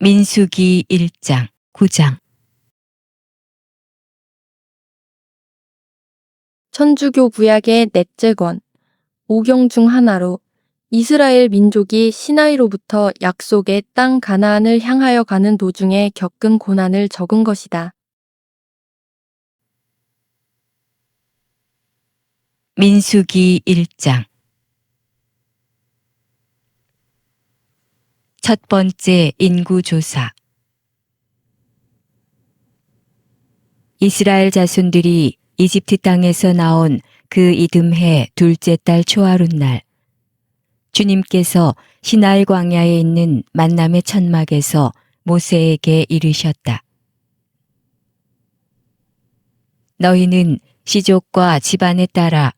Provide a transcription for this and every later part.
민수기 1장 9장 천주교 구약의 넷째 권, 오경 중 하나로 이스라엘 민족이 시나이로부터 약속의 땅 가나안을 향하여 가는 도중에 겪은 고난을 적은 것이다. 민수기 1장 첫 번째 인구조사. 이스라엘 자손들이 이집트 땅에서 나온 그 이듬해 둘째 달 초하룻날, 주님께서 시나이 광야에 있는 만남의 천막에서 모세에게 이르셨다. 너희는 시족과 집안에 따라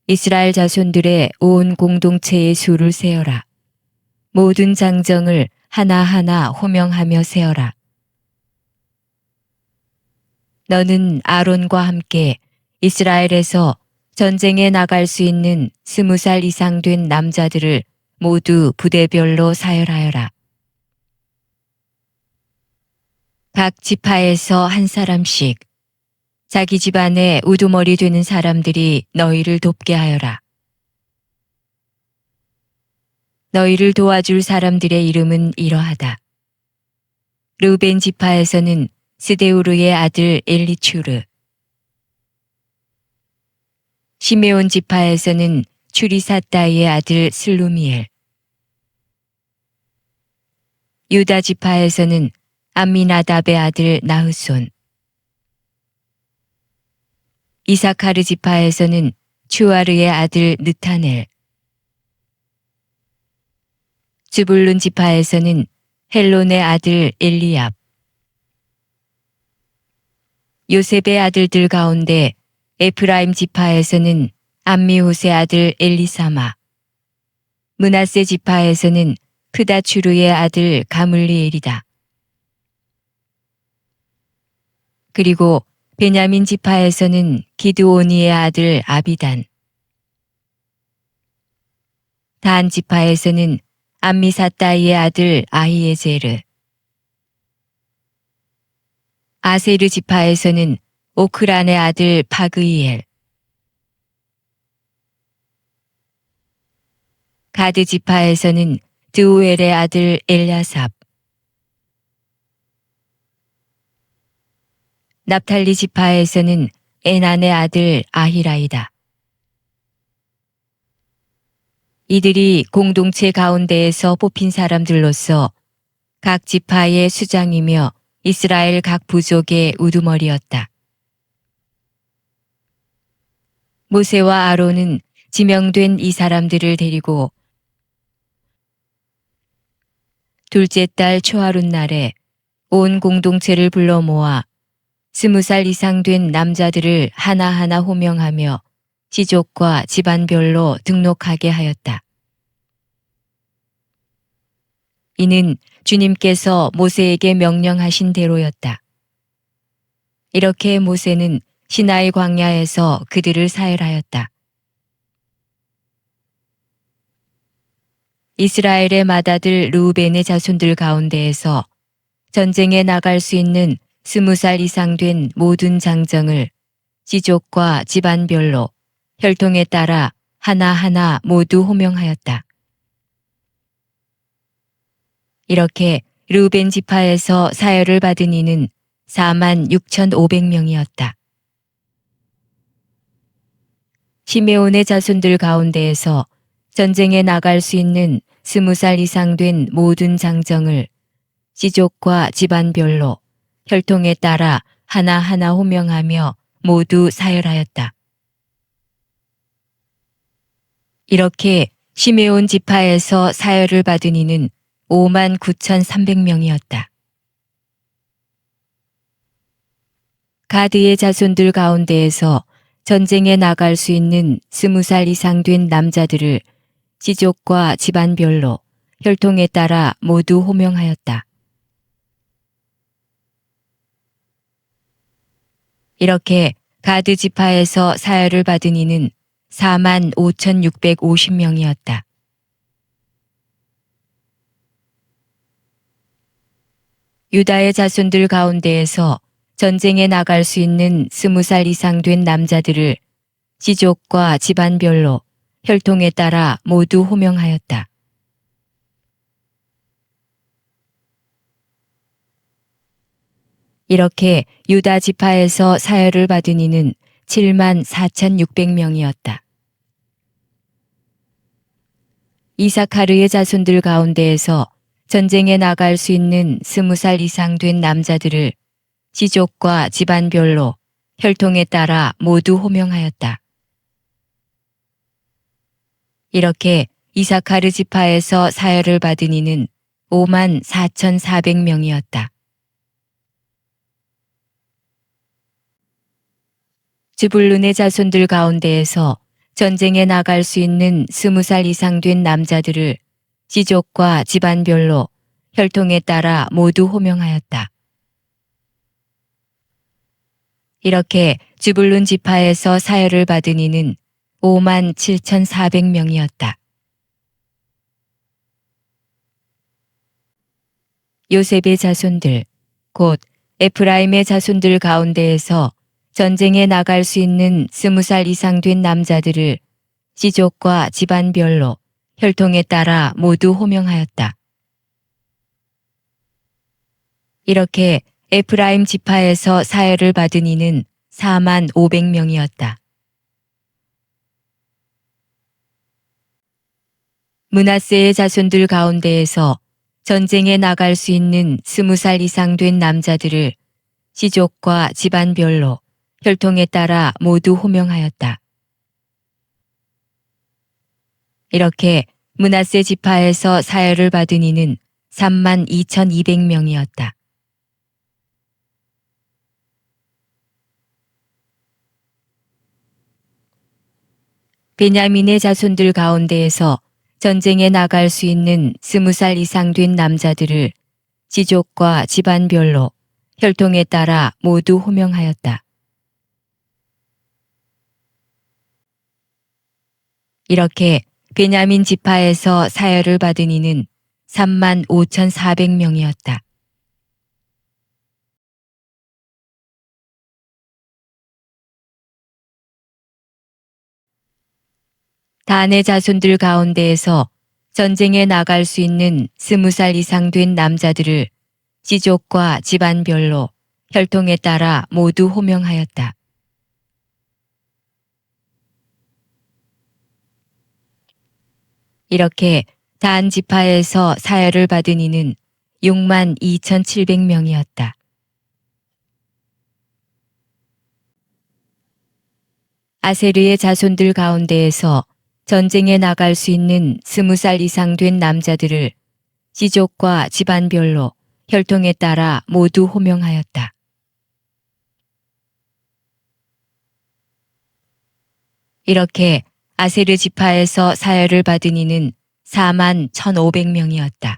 이스라엘 자손들의 온 공동체의 수를 세어라. 모든 장정을 하나하나 호명하며 세어라. 너는 아론과 함께 이스라엘에서 전쟁에 나갈 수 있는 20살 이상 된 남자들을 모두 부대별로 사열하여라. 각 지파에서 한 사람씩 자기 집안에 우두머리 되는 사람들이 너희를 돕게 하여라. 너희를 도와줄 사람들의 이름은 이러하다. 르우벤 지파에서는 스데우르의 아들 엘리추르, 시메온 지파에서는 추리사다이의 아들 슬루미엘, 유다 지파에서는 암미나답의 아들 나흐손, 이사카르 지파에서는 추아르의 아들 느타넬, 즈불룬 지파에서는 헬론의 아들 엘리압, 요셉의 아들들 가운데 에프라임 지파에서는 암미호스의 아들 엘리사마, 므낫세 지파에서는 크다추르의 아들 가물리엘이다. 그리고 베냐민 지파에서는 기드오니의 아들 아비단, 단 지파에서는 암미사다이의 아들 아히에제르, 아세르 지파에서는 오크란의 아들 바그이엘, 가드 지파에서는 드우엘의 아들 엘야삽, 납탈리 지파에서는 에난의 아들 아히라이다. 이들이 공동체 가운데에서 뽑힌 사람들로서 각 지파의 수장이며 이스라엘 각 부족의 우두머리였다. 모세와 아론은 지명된 이 사람들을 데리고 둘째 달 초하룻날에 온 공동체를 불러 모아 20살 이상 된 남자들을 하나하나 호명하며 시족과 집안별로 등록하게 하였다. 이는 주님께서 모세에게 명령하신 대로였다. 이렇게 모세는 시나이 광야에서 그들을 사열하였다. 이스라엘의 맏아들 르우벤의 자손들 가운데에서 전쟁에 나갈 수 있는 20살 이상 된 모든 장정을 지족과 집안별로 혈통에 따라 하나하나 모두 호명하였다. 이렇게 르우벤 지파에서 사열을 받은 이는 46,500명이었다. 시메온의 자손들 가운데에서 전쟁에 나갈 수 있는 20살 이상 된 모든 장정을 지족과 집안별로 혈통에 따라 하나하나 호명하며 모두 사열하였다. 이렇게 시메온 지파에서 사열을 받은 이는 59,300명이었다. 가드의 자손들 가운데에서 전쟁에 나갈 수 있는 20살 이상 된 남자들을 지족과 집안별로 혈통에 따라 모두 호명하였다. 이렇게 가드 지파에서 사열을 받은 이는 45,650명이었다. 유다의 자손들 가운데에서 전쟁에 나갈 수 있는 20살 이상 된 남자들을 지족과 집안별로 혈통에 따라 모두 호명하였다. 이렇게 유다 지파에서 사열을 받은 이는 7만 4,600명이었다. 이사카르의 자손들 가운데에서 전쟁에 나갈 수 있는 20살 이상 된 남자들을 지족과 집안별로 혈통에 따라 모두 호명하였다. 이렇게 이사카르 지파에서 사열을 받은 이는 5만 4,400명이었다. 즈불룬의 자손들 가운데에서 전쟁에 나갈 수 있는 20살 이상 된 남자들을 지족과 집안별로 혈통에 따라 모두 호명하였다. 이렇게 즈불룬 지파에서 사열을 받은 이는 5만 7,400명이었다. 요셉의 자손들, 곧 에프라임의 자손들 가운데에서 전쟁에 나갈 수 있는 20살 이상 된 남자들을 지족과 집안별로 혈통에 따라 모두 호명하였다. 이렇게 에프라임 지파에서 사열을 받은 이는 4만 500명이었다. 므낫세의 자손들 가운데에서 전쟁에 나갈 수 있는 20살 이상 된 남자들을 지족과 집안별로 혈통에 따라 모두 호명하였다. 이렇게 므낫세 지파에서 사열을 받은 이는 3만 2,200명이었다. 베냐민의 자손들 가운데에서 전쟁에 나갈 수 있는 20살 이상 된 남자들을 지족과 집안별로 혈통에 따라 모두 호명하였다. 이렇게 베냐민 지파에서 사열을 받은 이는 3만 5,400명이었다. 단의 자손들 가운데에서 전쟁에 나갈 수 있는 20살 이상 된 남자들을 지족과 집안별로 혈통에 따라 모두 호명하였다. 이렇게 단 지파에서 사열을 받은 이는 6만 2,700명이었다. 아세르의 자손들 가운데에서 전쟁에 나갈 수 있는 20살 이상 된 남자들을 지족과 집안별로 혈통에 따라 모두 호명하였다. 이렇게 아세르 지파에서 사열을 받은 이는 4만 1,500명이었다.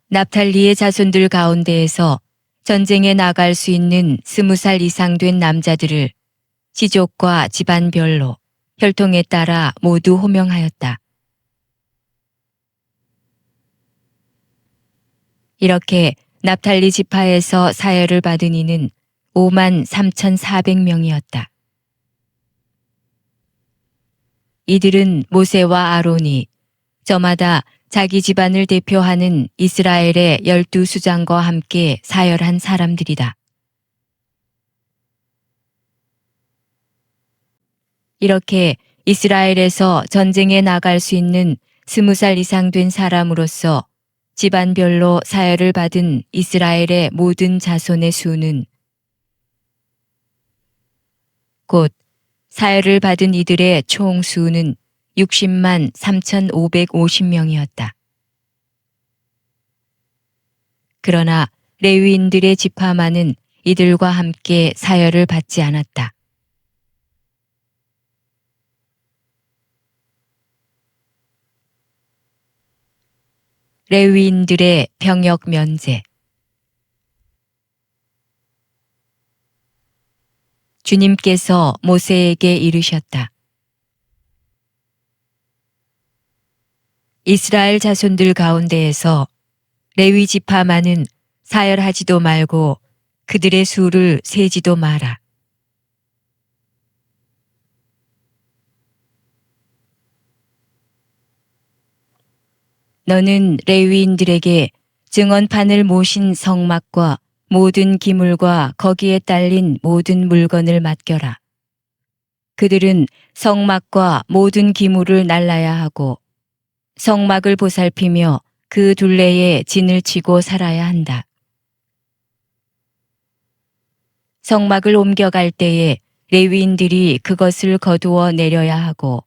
납탈리의 자손들 가운데에서 전쟁에 나갈 수 있는 20살 이상 된 남자들을 지족과 집안별로 혈통에 따라 모두 호명하였다. 이렇게 납탈리 지파에서 사열을 받은 이는 5만 3,400명이었다. 이들은 모세와 아론이 저마다 자기 집안을 대표하는 이스라엘의 12수장과 함께 사열한 사람들이다. 이렇게 이스라엘에서 전쟁에 나갈 수 있는 20살 이상 된 사람으로서 집안별로 사열을 받은 이스라엘의 모든 자손의 수는 곧 사열을 받은 이들의 총 수는 60만 3,550명이었다. 그러나 레위인들의 지파만은 이들과 함께 사열을 받지 않았다. 레위인들의 병역 면제. 주님께서 모세에게 이르셨다. 이스라엘 자손들 가운데에서 레위 지파만은 사열하지도 말고 그들의 수를 세지도 마라. 너는 레위인들에게 증언판을 모신 성막과 모든 기물과 거기에 딸린 모든 물건을 맡겨라. 그들은 성막과 모든 기물을 날라야 하고 성막을 보살피며 그 둘레에 진을 치고 살아야 한다. 성막을 옮겨갈 때에 레위인들이 그것을 거두어 내려야 하고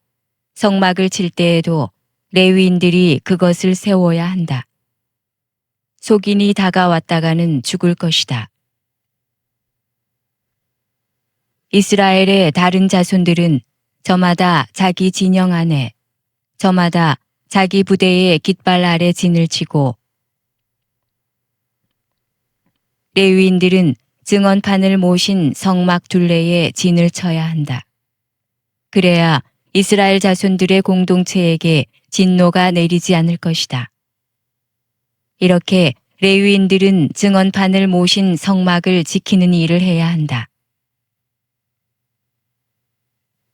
성막을 칠 때에도 레위인들이 그것을 세워야 한다. 속인이 다가왔다가는 죽을 것이다. 이스라엘의 다른 자손들은 저마다 자기 진영 안에, 저마다 자기 부대의 깃발 아래 진을 치고 레위인들은 증언판을 모신 성막 둘레에 진을 쳐야 한다. 그래야 이스라엘 자손들의 공동체에게 진노가 내리지 않을 것이다. 이렇게 레위인들은 증언판을 모신 성막을 지키는 일을 해야 한다.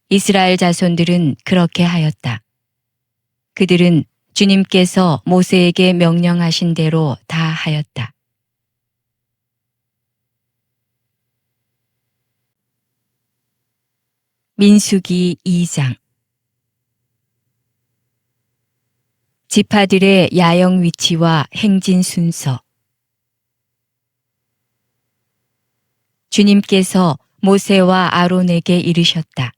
이스라엘 자손들은 그렇게 하였다. 그들은 주님께서 모세에게 명령하신 대로 다 하였다. 민수기 2장. 지파들의 야영 위치와 행진 순서. 주님께서 모세와 아론에게 이르셨다.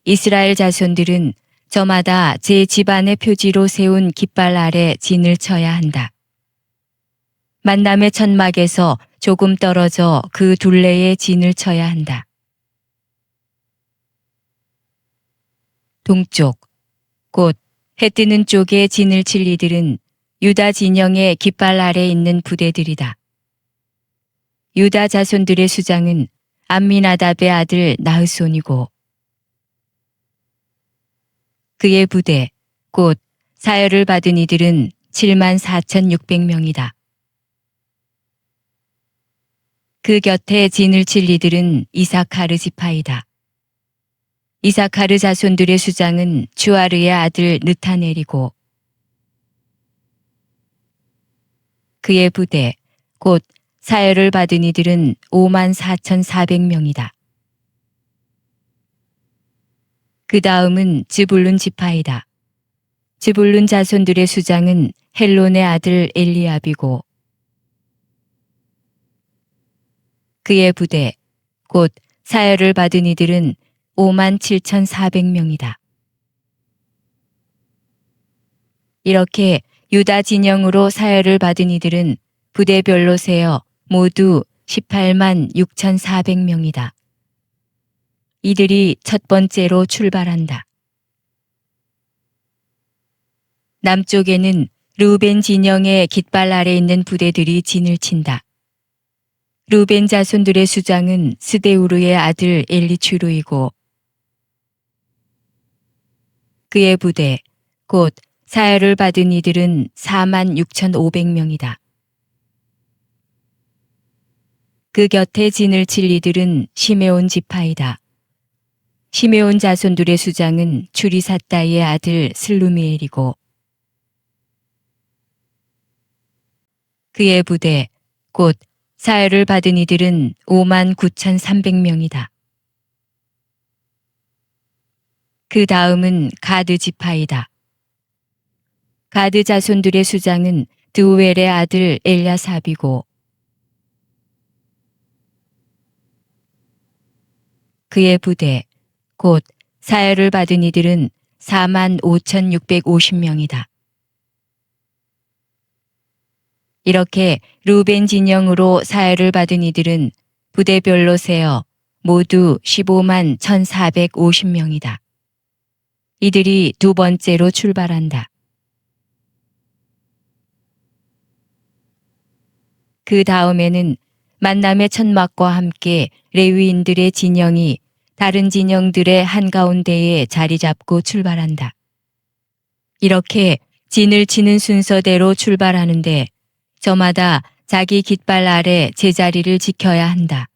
이스라엘 자손들은 저마다 제 집안의 표지로 세운 깃발 아래 진을 쳐야 한다. 만남의 천막에서 조금 떨어져 그 둘레에 진을 쳐야 한다. 동쪽, 곧 해 뜨는 쪽에 진을 칠 이들은 유다 진영의 깃발 아래 있는 부대들이다. 유다 자손들의 수장은 암미나답의 아들 나흐손이고 그의 부대, 곧 사열을 받은 이들은 74,600명이다. 그 곁에 진을 칠 이들은 이사카르 지파이다. 이사카르 자손들의 수장은 주아르의 아들 느타넬이고 그의 부대, 곧 사열을 받은 이들은 54,400명이다. 그 다음은 즈불룬 지파이다. 즈불룬 자손들의 수장은 헬론의 아들 엘리압이고 그의 부대, 곧 사열을 받은 이들은 57,400명이다. 이렇게 유다 진영으로 사열을 받은 이들은 부대별로 세어 모두 186,400명이다. 이들이 첫 번째로 출발한다. 남쪽에는 르우벤 진영의 깃발 아래 있는 부대들이 진을 친다. 르우벤 자손들의 수장은 스데우르의 아들 엘리추루이고 그의 부대, 곧 사열을 받은 이들은 46,500명이다. 그 곁에 진을 칠 이들은 시메온 지파이다. 시메온 자손들의 수장은 추리사다의 아들 슬루미엘이고 그의 부대, 곧 사열을 받은 이들은 59,300명이다. 그 다음은 가드 지파이다. 가드 자손들의 수장은 드우엘의 아들 엘야삽이고 그의 부대, 곧 사열을 받은 이들은 45,650명이다. 이렇게 루벤 진영으로 사열을 받은 이들은 부대별로 세어 모두 151,450명이다. 이들이 두 번째로 출발한다. 그 다음에는 만남의 천막과 함께 레위인들의 진영이 다른 진영들의 한가운데에 자리 잡고 출발한다. 이렇게 진을 치는 순서대로 출발하는데 저마다 자기 깃발 아래 제자리를 지켜야 한다.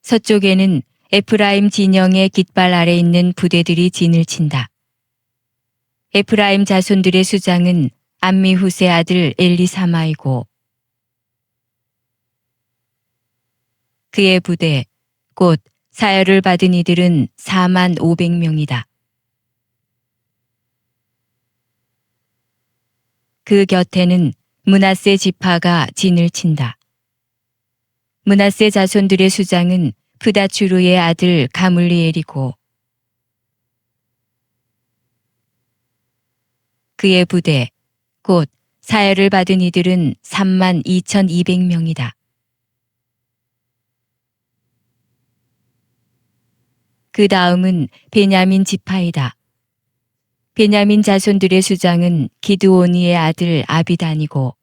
서쪽에는 에프라임 진영의 깃발 아래 있는 부대들이 진을 친다. 에프라임 자손들의 수장은 암미후세 아들 엘리사마이고 그의 부대 곧 사열을 받은 이들은 4만 500명이다. 그 곁에는 므낫세 지파가 진을 친다. 므낫세 자손들의 수장은 프다추르의 아들 가물리엘이고 그의 부대 곧 사열을 받은 이들은 3만 2,200명이다. 그 다음은 베냐민 지파이다. 베냐민 자손들의 수장은 기드오니의 아들 아비단이고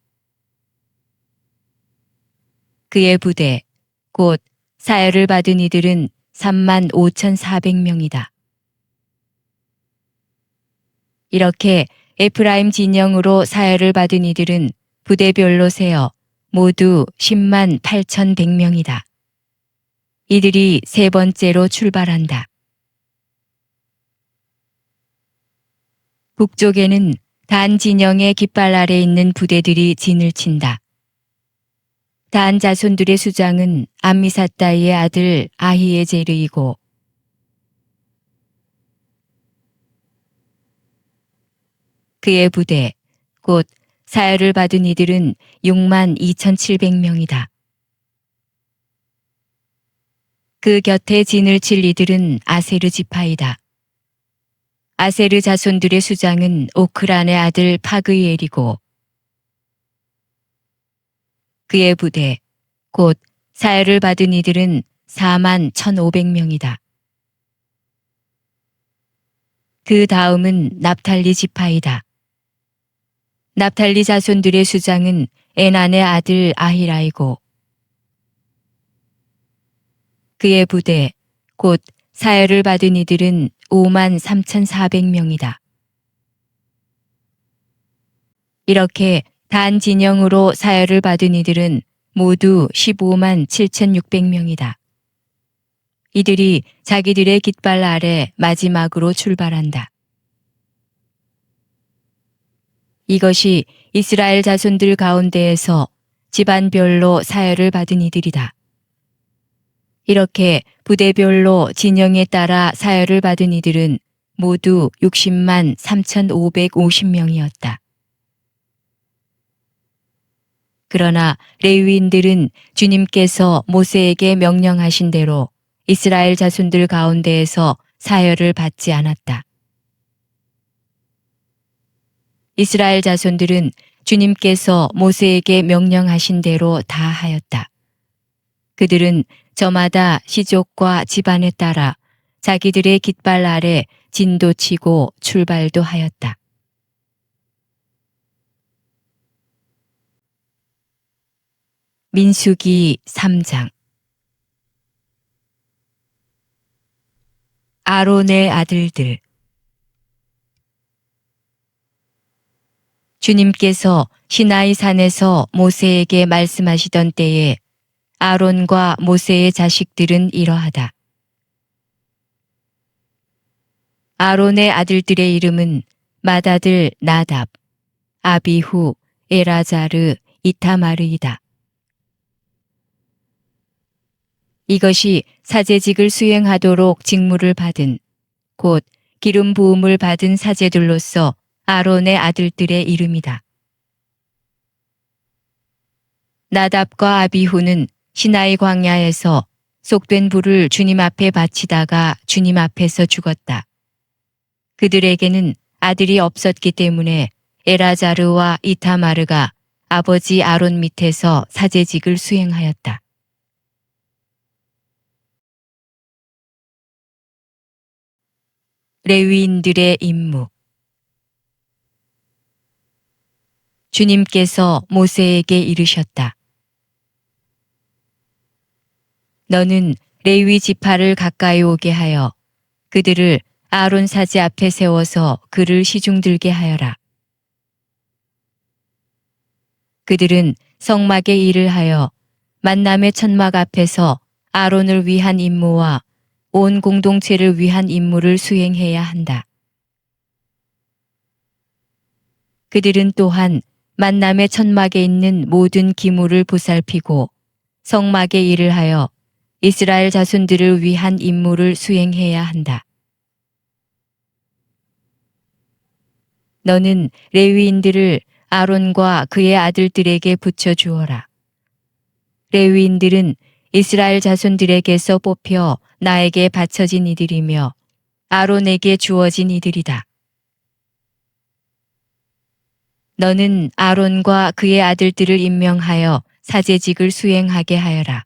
그의 부대 곧 사열을 받은 이들은 3만 5,400명이다. 이렇게 에프라임 진영으로 사열을 받은 이들은 부대별로 세어 모두 10만 8,100명이다. 이들이 세 번째로 출발한다. 북쪽에는 단 진영의 깃발 아래 있는 부대들이 진을 친다. 단 자손들의 수장은 암미사다이의 아들 아히에제르이고 그의 부대 곧 사열을 받은 이들은 6만 2,700명이다. 그 곁에 진을 칠 이들은 아세르 지파이다. 아세르 자손들의 수장은 오크란의 아들 파그이엘이고 그의 부대 곧 사열을 받은 이들은 4만 1,500명이다. 그 다음은 납탈리 지파이다. 납탈리 자손들의 수장은 에난의 아들 아히라이고 그의 부대 곧 사열을 받은 이들은 5만 3,400명이다. 이렇게 단 진영으로 사열을 받은 이들은 모두 15만 7,600명이다. 이들이 자기들의 깃발 아래 마지막으로 출발한다. 이것이 이스라엘 자손들 가운데에서 집안별로 사열을 받은 이들이다. 이렇게 부대별로 진영에 따라 사열을 받은 이들은 모두 60만 3,550명이었다. 그러나 레위인들은 주님께서 모세에게 명령하신 대로 이스라엘 자손들 가운데에서 사열을 받지 않았다. 이스라엘 자손들은 주님께서 모세에게 명령하신 대로 다 하였다. 그들은 저마다 시족과 집안에 따라 자기들의 깃발 아래 진도 치고 출발도 하였다. 민수기 3장 아론의 아들들 주님께서 시나이 산에서 모세에게 말씀하시던 때에 아론과 모세의 자식들은 이러하다. 아론의 아들들의 이름은 맏아들 나답, 아비후, 에라자르, 이타마르이다. 이것이 사제직을 수행하도록 직무를 받은 곧 기름 부음을 받은 사제들로서 아론의 아들들의 이름이다. 나답과 아비후는 시나이 광야에서 속된 불을 주님 앞에 바치다가 주님 앞에서 죽었다. 그들에게는 아들이 없었기 때문에 에라자르와 이타마르가 아버지 아론 밑에서 사제직을 수행하였다. 레위인들의 임무 주님께서 모세에게 이르셨다. 너는 레위 지파를 가까이 오게 하여 그들을 아론 사제 앞에 세워서 그를 시중들게 하여라. 그들은 성막의 일을 하여 만남의 천막 앞에서 아론을 위한 임무와 온 공동체를 위한 임무를 수행해야 한다. 그들은 또한 만남의 천막에 있는 모든 기물을 보살피고 성막의 일을 하여 이스라엘 자손들을 위한 임무를 수행해야 한다. 너는 레위인들을 아론과 그의 아들들에게 붙여주어라. 레위인들은 이스라엘 자손들에게서 뽑혀 나에게 바쳐진 이들이며 아론에게 주어진 이들이다. 너는 아론과 그의 아들들을 임명하여 사제직을 수행하게 하여라.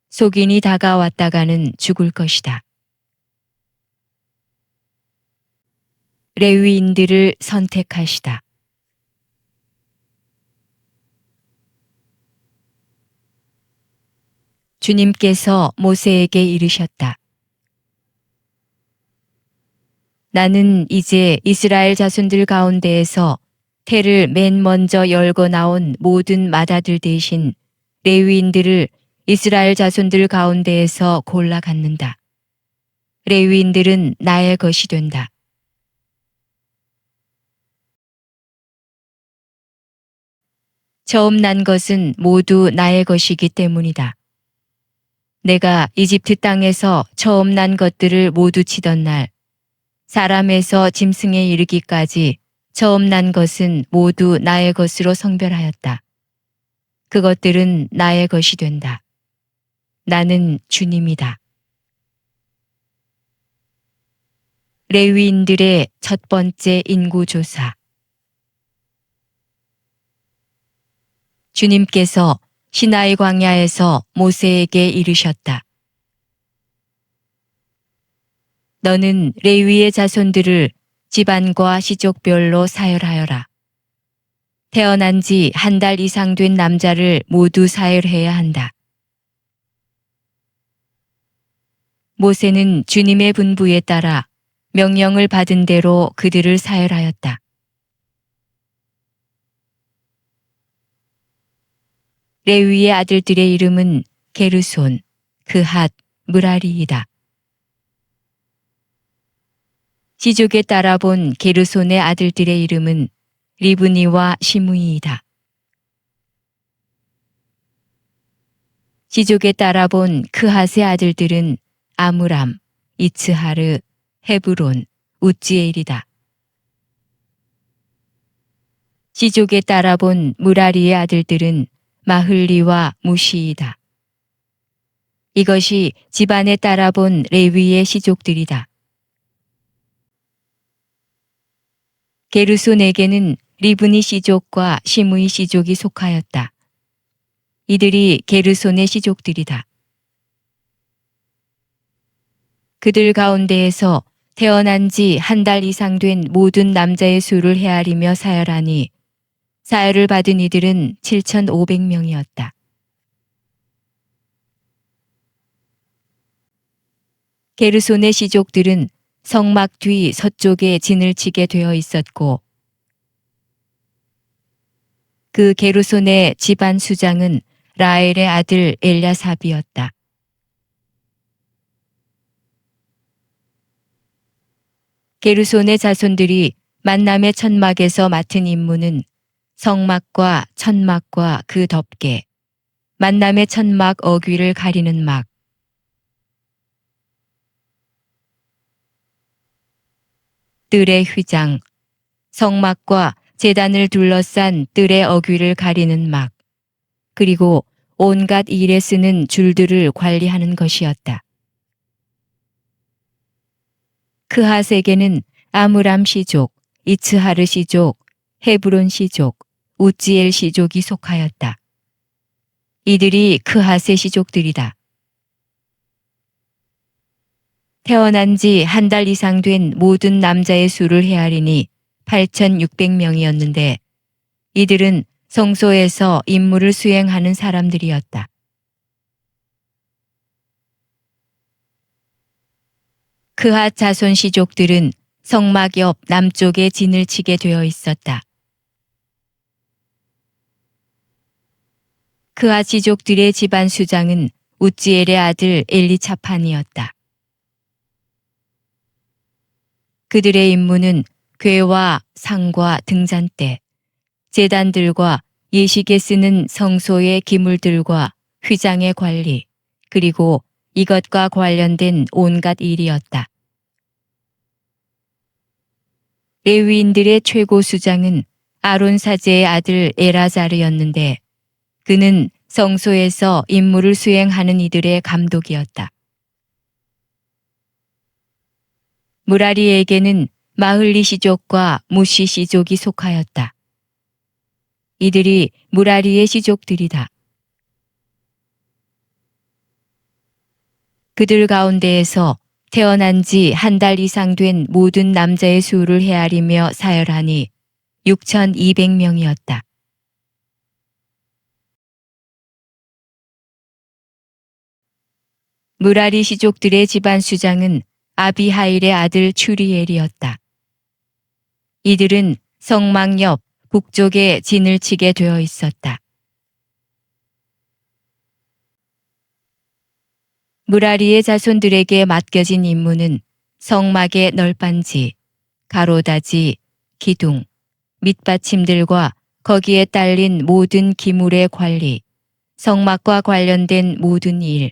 속인이 다가왔다가는 죽을 것이다. 레위인들을 선택하시다. 주님께서 모세에게 이르셨다. 나는 이제 이스라엘 자손들 가운데에서 태를 맨 먼저 열고 나온 모든 맏아들 대신 레위인들을 이스라엘 자손들 가운데에서 골라 갖는다. 레위인들은 나의 것이 된다. 처음 난 것은 모두 나의 것이기 때문이다. 내가 이집트 땅에서 처음 난 것들을 모두 치던 날, 사람에서 짐승에 이르기까지 처음 난 것은 모두 나의 것으로 성별하였다. 그것들은 나의 것이 된다. 나는 주님이다. 레위인들의 첫 번째 인구조사. 주님께서 시나이 광야에서 모세에게 이르셨다. 너는 레위의 자손들을 집안과 시족별로 사열하여라. 태어난 지 한 달 이상 된 남자를 모두 사열해야 한다. 모세는 주님의 분부에 따라 명령을 받은 대로 그들을 사열하였다. 레위의 아들들의 이름은 게르손, 그핫, 므라리이다. 시족에 따라 본 게르손의 아들들의 이름은 리브니와 시므이이다. 시족에 따라 본 크핫의 아들들은 아므람, 이츠하르, 헤브론, 우지엘이다. 시족에 따라 본 므라리의 아들들은 마흘리와 무시이다. 이것이 집안에 따라 본 레위의 시족들이다. 게르손에게는 리브니 시족과 시므이 시족이 속하였다. 이들이 게르손의 시족들이다. 그들 가운데에서 태어난 지 한 달 이상 된 모든 남자의 수를 헤아리며 사열하니 사열을 받은 이들은 7,500명이었다. 게르손의 시족들은 성막 뒤 서쪽에 진을 치게 되어 있었고 그 게르손의 집안 수장은 라엘의 아들 엘야삽이었다. 게르손의 자손들이 만남의 천막에서 맡은 임무는 성막과 천막과 그 덮개, 만남의 천막 어귀를 가리는 막, 뜰의 휘장, 성막과 제단을 둘러싼 뜰의 어귀를 가리는 막, 그리고 온갖 일에 쓰는 줄들을 관리하는 것이었다. 크핫에게는 아므람 시족, 이츠하르 시족, 헤브론 시족, 우지엘 시족이 속하였다. 이들이 크핫의 시족들이다. 태어난 지 한 달 이상 된 모든 남자의 수를 헤아리니 8,600명이었는데 이들은 성소에서 임무를 수행하는 사람들이었다. 그핫 자손 시족들은 성막 옆 남쪽에 진을 치게 되어 있었다. 그핫 시족들의 집안 수장은 우찌엘의 아들 엘리차판이었다. 그들의 임무는 궤와 상과 등잔대, 제단들과 예식에 쓰는 성소의 기물들과 휘장의 관리, 그리고 이것과 관련된 온갖 일이었다. 레위인들의 최고 수장은 아론 사제의 아들 에라자르였는데 그는 성소에서 임무를 수행하는 이들의 감독이었다. 무라리에게는 마흘리 시족과 무시 시족이 속하였다. 이들이 무라리의 시족들이다. 그들 가운데에서 태어난 지 한 달 이상 된 모든 남자의 수를 헤아리며 사열하니 6,200명이었다. 무라리 시족들의 집안 수장은 아비하일의 아들 추리엘이었다. 이들은 성막 옆 북쪽에 진을 치게 되어 있었다. 무라리의 자손들에게 맡겨진 임무는 성막의 널빤지, 가로다지, 기둥, 밑받침들과 거기에 딸린 모든 기물의 관리, 성막과 관련된 모든 일,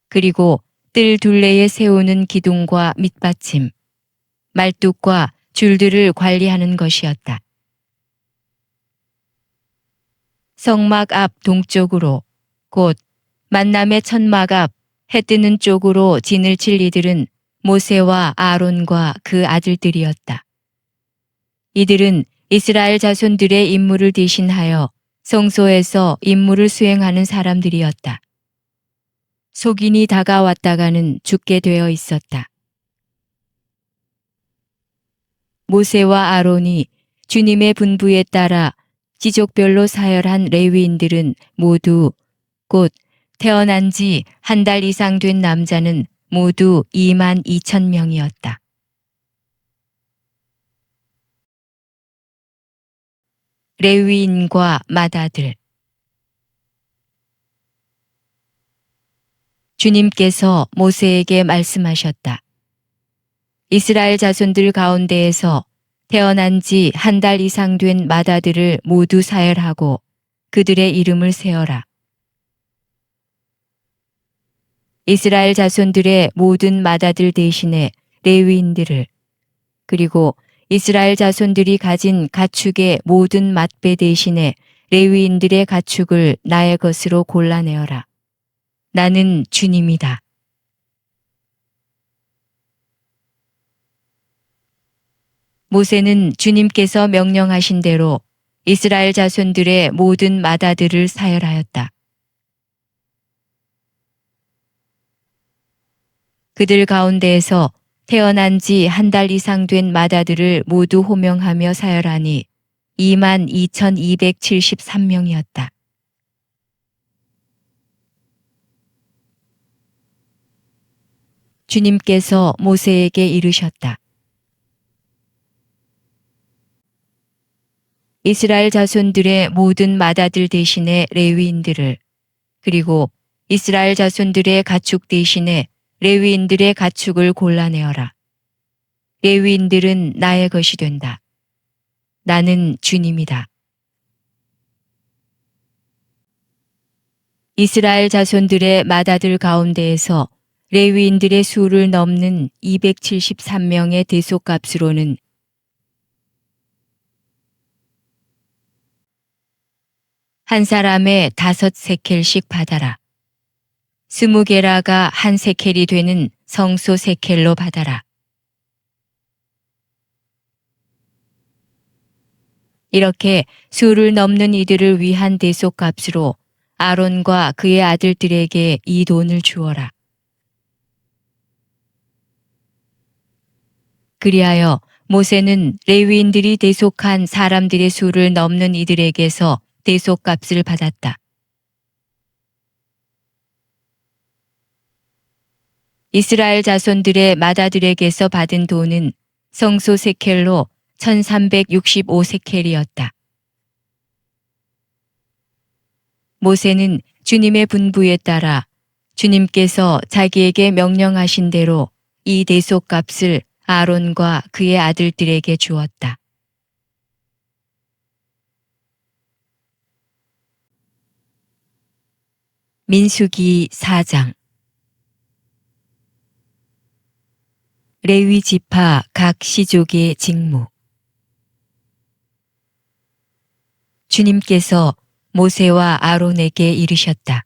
그리고 뜰 둘레에 세우는 기둥과 밑받침, 말뚝과 줄들을 관리하는 것이었다. 성막 앞 동쪽으로 곧 만남의 천막 앞 해 뜨는 쪽으로 진을 칠 이들은 모세와 아론과 그 아들들이었다. 이들은 이스라엘 자손들의 임무를 대신하여 성소에서 임무를 수행하는 사람들이었다. 속인이 다가왔다가는 죽게 되어 있었다. 모세와 아론이 주님의 분부에 따라 지족별로 사열한 레위인들은 모두 곧 태어난 지 한 달 이상 된 남자는 모두 22,000명이었다. 레위인과 맏아들. 주님께서 모세에게 말씀하셨다. 이스라엘 자손들 가운데에서 태어난 지 한 달 이상 된 맏아들을 모두 사열하고 그들의 이름을 세어라. 이스라엘 자손들의 모든 맏아들 대신에 레위인들을, 그리고 이스라엘 자손들이 가진 가축의 모든 맏배 대신에 레위인들의 가축을 나의 것으로 골라내어라. 나는 주님이다. 모세는 주님께서 명령하신 대로 이스라엘 자손들의 모든 맏아들을 사열하였다. 그들 가운데에서 태어난 지 한 달 이상 된 맏아들을 모두 호명하며 사열하니 22,273명이었다. 주님께서 모세에게 이르셨다. 이스라엘 자손들의 모든 맏아들 대신에 레위인들을, 그리고 이스라엘 자손들의 가축 대신에 레위인들의 가축을 골라내어라. 레위인들은 나의 것이 된다. 나는 주님이다. 이스라엘 자손들의 맏아들 가운데에서 레위인들의 수를 넘는 273명의 대속값으로는 한 사람의 5세켈씩 받아라. 20게라가 한 세켈이 되는 성소 세켈로 받아라. 이렇게 수를 넘는 이들을 위한 대속값으로 아론과 그의 아들들에게 이 돈을 주어라. 그리하여 모세는 레위인들이 대속한 사람들의 수를 넘는 이들에게서 대속값을 받았다. 이스라엘 자손들의 맏아들에게서 받은 돈은 성소 세켈로 1365세켈이었다. 모세는 주님의 분부에 따라 주님께서 자기에게 명령하신 대로 이 대속값을 아론과 그의 아들들에게 주었다. 민수기 4장. 레위 지파 각 시족의 직무. 주님께서 모세와 아론에게 이르셨다.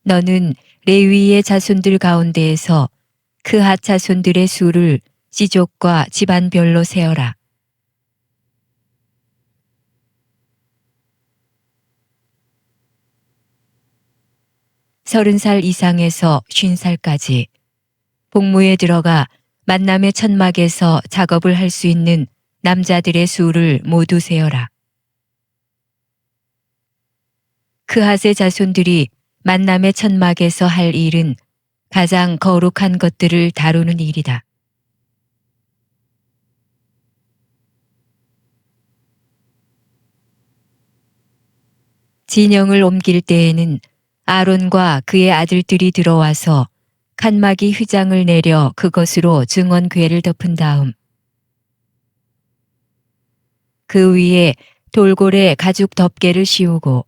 너는 레위의 자손들 가운데에서 그핫 자손들의 수를 시족과 집안별로 세어라. 30살 이상에서 50살까지 복무에 들어가 만남의 천막에서 작업을 할 수 있는 남자들의 수를 모두 세어라. 그핫의 자손들이 만남의 천막에서 할 일은 가장 거룩한 것들을 다루는 일이다. 진영을 옮길 때에는 아론과 그의 아들들이 들어와서 칸막이 휘장을 내려 그것으로 증언궤를 덮은 다음 그 위에 돌고래 가죽 덮개를 씌우고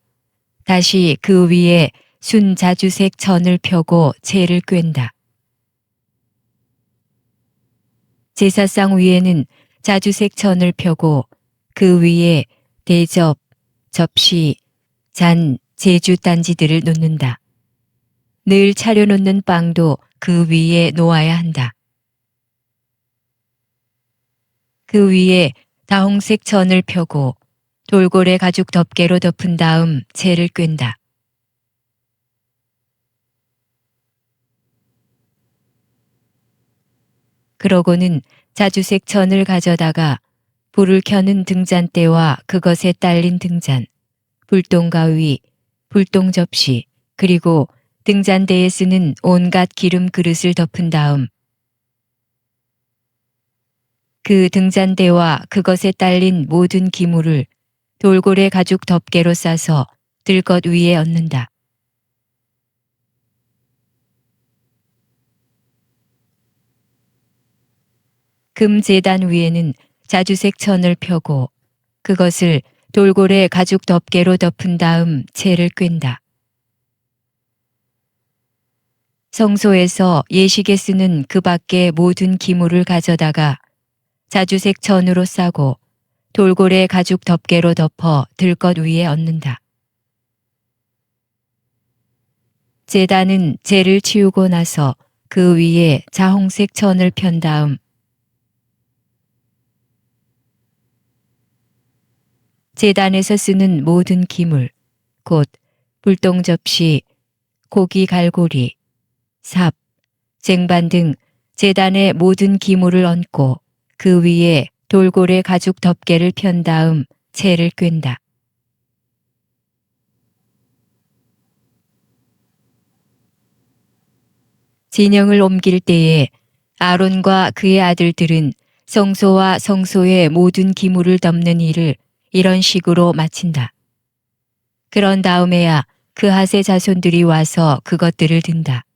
다시 그 위에 순 자주색 천을 펴고 채를 꿰다. 제사상 위에는 자주색 천을 펴고 그 위에 대접, 접시, 잔, 제주 단지들을 놓는다. 늘 차려놓는 빵도 그 위에 놓아야 한다. 그 위에 다홍색 천을 펴고 돌고래 가죽 덮개로 덮은 다음 채를 꿰다. 그러고는 자주색 천을 가져다가 불을 켜는 등잔대와 그것에 딸린 등잔, 불똥가위, 불똥접시, 그리고 등잔대에 쓰는 온갖 기름 그릇을 덮은 다음 그 등잔대와 그것에 딸린 모든 기물을 돌고래 가죽 덮개로 싸서 들것 위에 얹는다. 금 제단 위에는 자주색 천을 펴고 그것을 돌고래 가죽 덮개로 덮은 다음 채를 꿰다. 성소에서 예식에 쓰는 그 밖의 모든 기물을 가져다가 자주색 천으로 싸고 돌고래 가죽 덮개로 덮어 들것 위에 얹는다. 제단은 재를 치우고 나서 그 위에 자홍색 천을 편 다음 제단에서 쓰는 모든 기물, 곧 불똥접시, 고기 갈고리, 삽, 쟁반 등 제단의 모든 기물을 얹고 그 위에 돌고래 가죽 덮개를 편 다음 채를 꿰다. 진영을 옮길 때에 아론과 그의 아들들은 성소와 성소의 모든 기물을 덮는 일을 이런 식으로 마친다. 그런 다음에야 그핫의 자손들이 와서 그것들을 든다.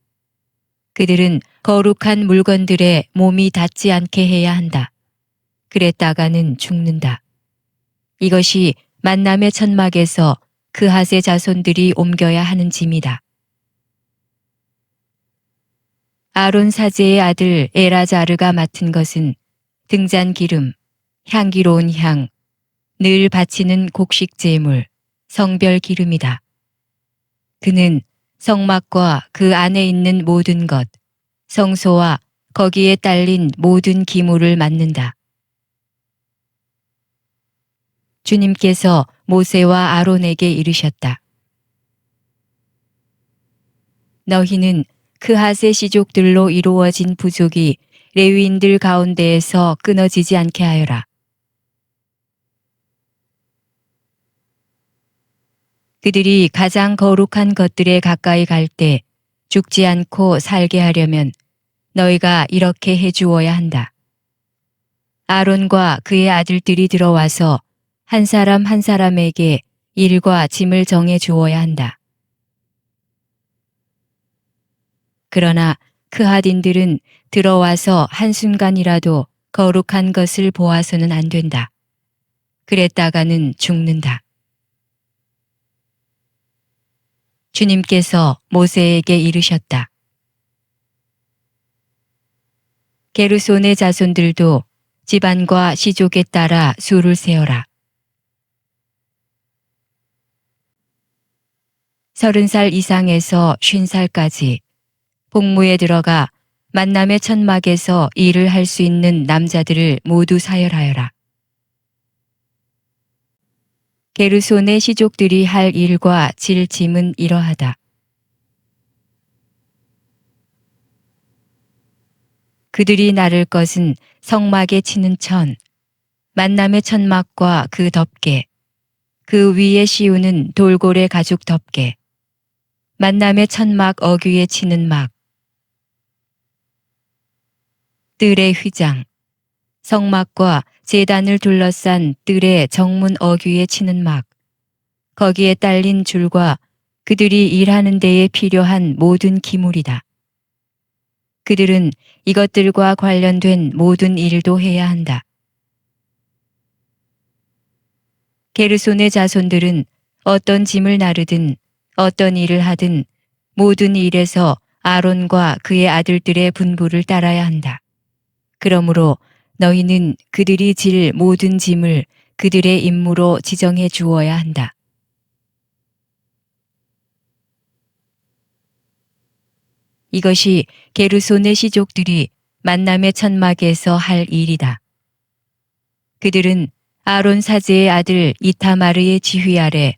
그들은 거룩한 물건들에 몸이 닿지 않게 해야 한다. 그랬다가는 죽는다. 이것이 만남의 천막에서 그핫의 자손들이 옮겨야 하는 짐이다. 아론 사제의 아들 에라자르가 맡은 것은 등잔 기름, 향기로운 향, 늘 바치는 곡식 제물, 성별 기름이다. 그는 성막과 그 안에 있는 모든 것, 성소와 거기에 딸린 모든 기물을 맡는다. 주님께서 모세와 아론에게 이르셨다. 너희는 그핫의 시족들로 이루어진 부족이 레위인들 가운데에서 끊어지지 않게 하여라. 그들이 가장 거룩한 것들에 가까이 갈 때 죽지 않고 살게 하려면 너희가 이렇게 해주어야 한다. 아론과 그의 아들들이 들어와서 한 사람 한 사람에게 일과 짐을 정해 주어야 한다. 그러나 크핫인들은 들어와서 한순간이라도 거룩한 것을 보아서는 안 된다. 그랬다가는 죽는다. 주님께서 모세에게 이르셨다. 게르손의 자손들도 집안과 시족에 따라 수를 세어라. 30살 이상에서 50살까지 복무에 들어가 만남의 천막에서 일을 할 수 있는 남자들을 모두 사열하여라. 게르손의 시족들이 할 일과 질 짐은 이러하다. 그들이 나를 것은 성막에 치는 천, 만남의 천막과 그 덮개, 그 위에 씌우는 돌고래 가죽 덮개, 만남의 천막 어귀에 치는 막, 뜰의 휘장, 성막과 제단을 둘러싼 뜰의 정문 어귀에 치는 막, 거기에 딸린 줄과 그들이 일하는 데에 필요한 모든 기물이다. 그들은 이것들과 관련된 모든 일도 해야 한다. 게르손의 자손들은 어떤 짐을 나르든 어떤 일을 하든 모든 일에서 아론과 그의 아들들의 분부를 따라야 한다. 그러므로 너희는 그들이 질 모든 짐을 그들의 임무로 지정해 주어야 한다. 이것이 게르손의 시족들이 만남의 천막에서 할 일이다. 그들은 아론 사제의 아들 이타마르의 지휘 아래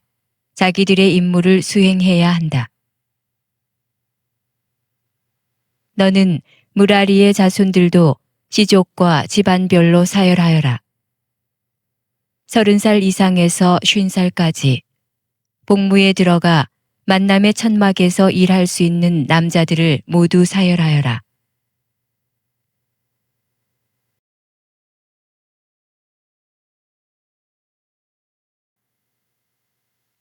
자기들의 임무를 수행해야 한다. 너는 무라리의 자손들도 시족과 집안별로 사열하여라. 30살 이상에서 50살까지 복무에 들어가 만남의 천막에서 일할 수 있는 남자들을 모두 사열하여라.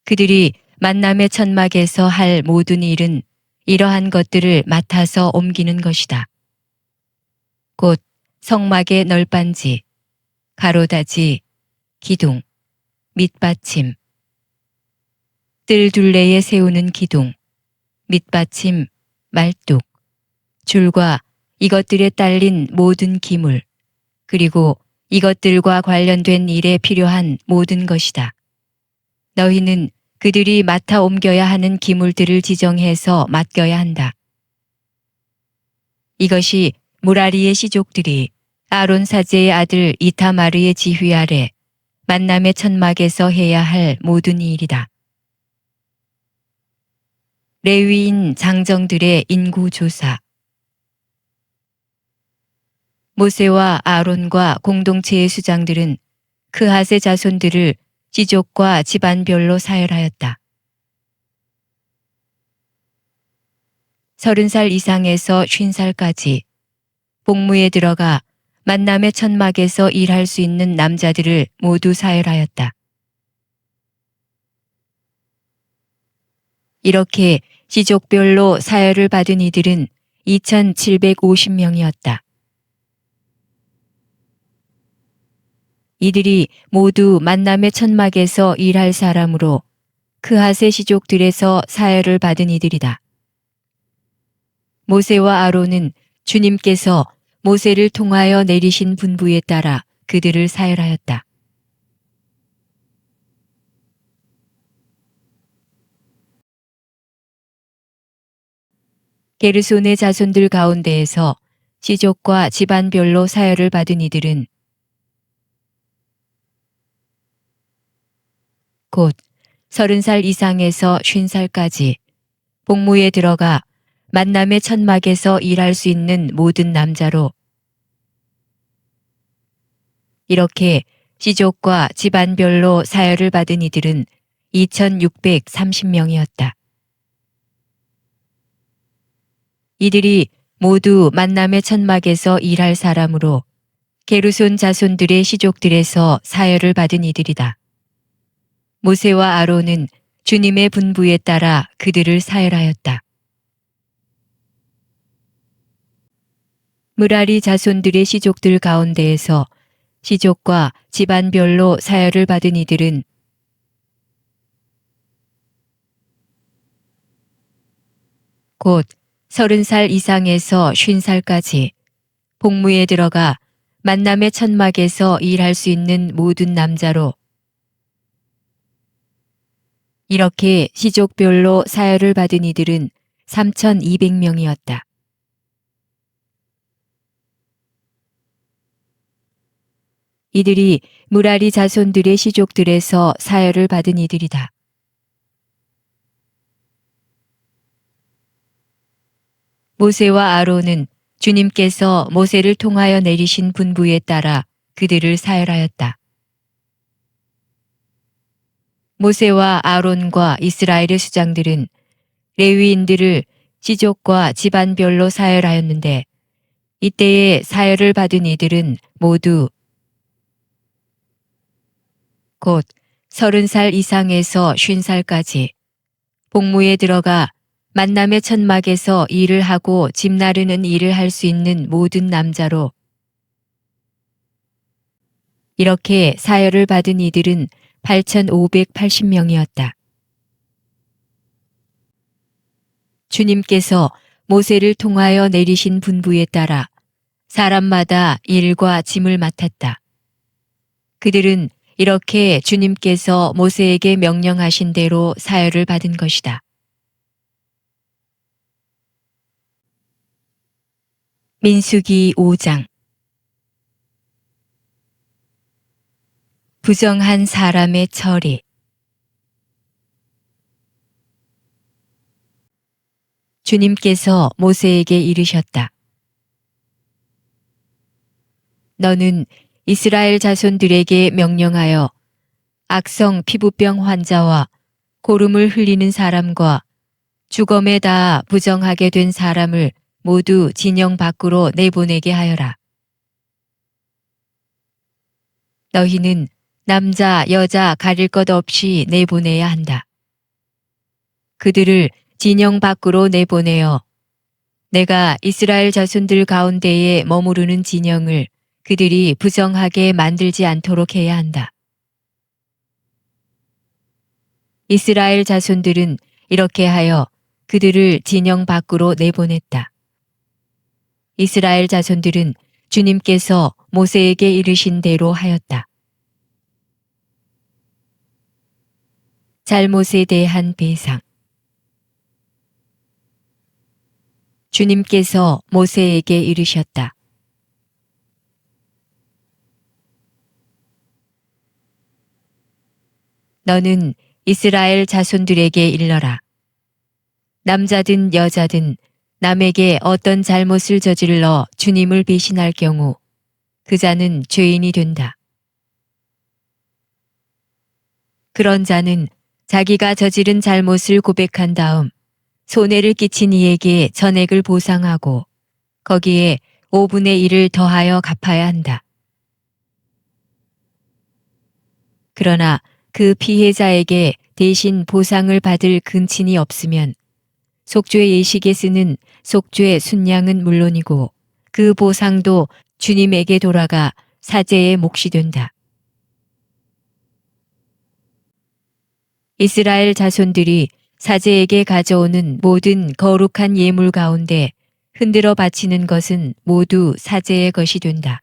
그들이 만남의 천막에서 할 모든 일은 이러한 것들을 맡아서 옮기는 것이다. 곧 성막의 널빤지, 가로다지, 기둥, 밑받침, 뜰 둘레에 세우는 기둥, 밑받침, 말뚝, 줄과 이것들에 딸린 모든 기물, 그리고 이것들과 관련된 일에 필요한 모든 것이다. 너희는 그들이 맡아 옮겨야 하는 기물들을 지정해서 맡겨야 한다. 이것이 무라리의 시족들이 아론 사제의 아들 이타마르의 지휘 아래 만남의 천막에서 해야 할 모든 일이다. 레위인 장정들의 인구 조사. 모세와 아론과 공동체의 수장들은 그핫의 자손들을 시족과 집안별로 사열하였다. 30살 이상에서 50살까지 복무에 들어가 만남의 천막에서 일할 수 있는 남자들을 모두 사열하였다. 이렇게 시족별로 사열을 받은 이들은 2,750명이었다. 이들이 모두 만남의 천막에서 일할 사람으로 그핫의 시족들에서 사열을 받은 이들이다. 모세와 아론은 주님께서 모세를 통하여 내리신 분부에 따라 그들을 사열하였다. 게르손의 자손들 가운데에서 시족과 집안별로 사열을 받은 이들은 곧 30살 이상에서 50살까지 복무에 들어가 만남의 천막에서 일할 수 있는 모든 남자로 이렇게 시족과 집안별로 사열을 받은 이들은 2,630명이었다. 이들이 모두 만남의 천막에서 일할 사람으로 게르손 자손들의 시족들에서 사열을 받은 이들이다. 모세와 아론은 주님의 분부에 따라 그들을 사열하였다. 무라리 자손들의 시족들 가운데에서 시족과 집안별로 사열을 받은 이들은 곧 30살 이상에서 50살까지 복무에 들어가 만남의 천막에서 일할 수 있는 모든 남자로 이렇게 시족별로 사열을 받은 이들은 3,200명이었다. 이들이 무라리 자손들의 시족들에서 사열을 받은 이들이다. 모세와 아론은 주님께서 모세를 통하여 내리신 분부에 따라 그들을 사열하였다. 모세와 아론과 이스라엘의 수장들은 레위인들을 시족과 집안별로 사열하였는데 이때에 사열을 받은 이들은 모두 곧 30살 이상에서 50살까지 복무에 들어가 만남의 천막에서 일을 하고 집 나르는 일을 할 수 있는 모든 남자로 이렇게 사열을 받은 이들은 8,580명이었다. 주님께서 모세를 통하여 내리신 분부에 따라 사람마다 일과 짐을 맡았다. 그들은 이렇게 주님께서 모세에게 명령하신 대로 사열을 받은 것이다. 민수기 5장 부정한 사람의 처리 주님께서 모세에게 이르셨다. 너는 이스라엘 자손들에게 명령하여 악성 피부병 환자와 고름을 흘리는 사람과 주검에 닿아 부정하게 된 사람을 모두 진영 밖으로 내보내게 하여라. 너희는 남자, 여자 가릴 것 없이 내보내야 한다. 그들을 진영 밖으로 내보내어 내가 이스라엘 자손들 가운데에 머무르는 진영을 그들이 부정하게 만들지 않도록 해야 한다. 이스라엘 자손들은 이렇게 하여 그들을 진영 밖으로 내보냈다. 이스라엘 자손들은 주님께서 모세에게 이르신 대로 하였다. 잘못에 대한 배상 주님께서 모세에게 이르셨다. 너는 이스라엘 자손들에게 일러라. 남자든 여자든 남에게 어떤 잘못을 저질러 주님을 배신할 경우 그 자는 죄인이 된다. 그런 자는 자기가 저지른 잘못을 고백한 다음 손해를 끼친 이에게 전액을 보상하고 거기에 5분의 1을 더하여 갚아야 한다. 그러나 그 피해자에게 대신 보상을 받을 근친이 없으면 속죄 예식에 쓰는 속죄 순양은 물론이고 그 보상도 주님에게 돌아가 사제의 몫이 된다. 이스라엘 자손들이 사제에게 가져오는 모든 거룩한 예물 가운데 흔들어 바치는 것은 모두 사제의 것이 된다.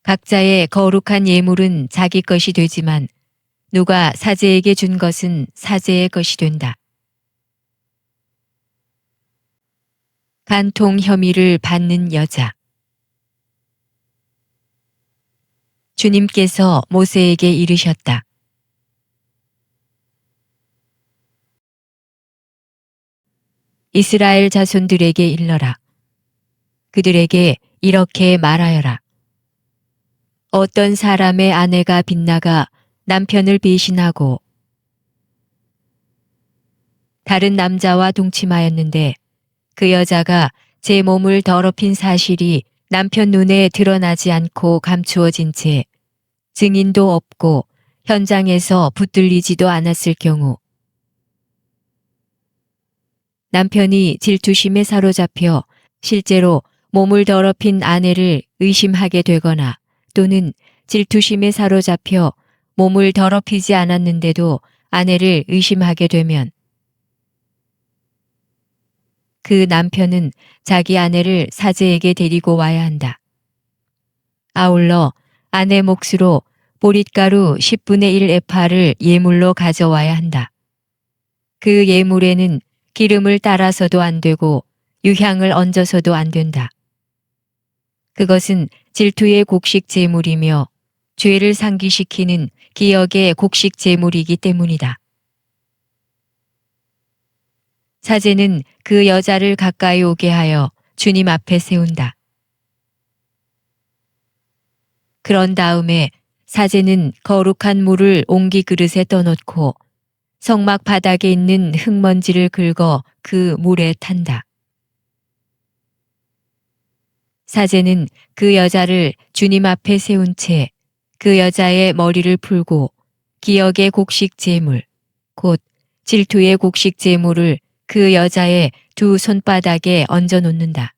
각자의 거룩한 예물은 자기 것이 되지만 누가 사제에게 준 것은 사제의 것이 된다. 간통 혐의를 받는 여자 주님께서 모세에게 이르셨다. 이스라엘 자손들에게 일러라. 그들에게 이렇게 말하여라. 어떤 사람의 아내가 빗나가 남편을 배신하고 다른 남자와 동침하였는데 그 여자가 제 몸을 더럽힌 사실이 남편 눈에 드러나지 않고 감추어진 채 증인도 없고 현장에서 붙들리지도 않았을 경우 남편이 질투심에 사로잡혀 실제로 몸을 더럽힌 아내를 의심하게 되거나 또는 질투심에 사로잡혀 몸을 더럽히지 않았는데도 아내를 의심하게 되면 그 남편은 자기 아내를 사제에게 데리고 와야 한다. 아울러 아내 몫으로 보릿가루 10분의 1 에파를 예물로 가져와야 한다. 그 예물에는 기름을 따라서도 안 되고 유향을 얹어서도 안 된다. 그것은 질투의 곡식 제물이며 죄를 상기시키는 기억의 곡식 제물이기 때문이다. 사제는 그 여자를 가까이 오게 하여 주님 앞에 세운다. 그런 다음에 사제는 거룩한 물을 옹기 그릇에 떠놓고 성막 바닥에 있는 흙먼지를 긁어 그 물에 탄다. 사제는 그 여자를 주님 앞에 세운 채 그 여자의 머리를 풀고 기억의 곡식 제물, 곧 질투의 곡식 제물을 그 여자의 두 손바닥에 얹어 놓는다.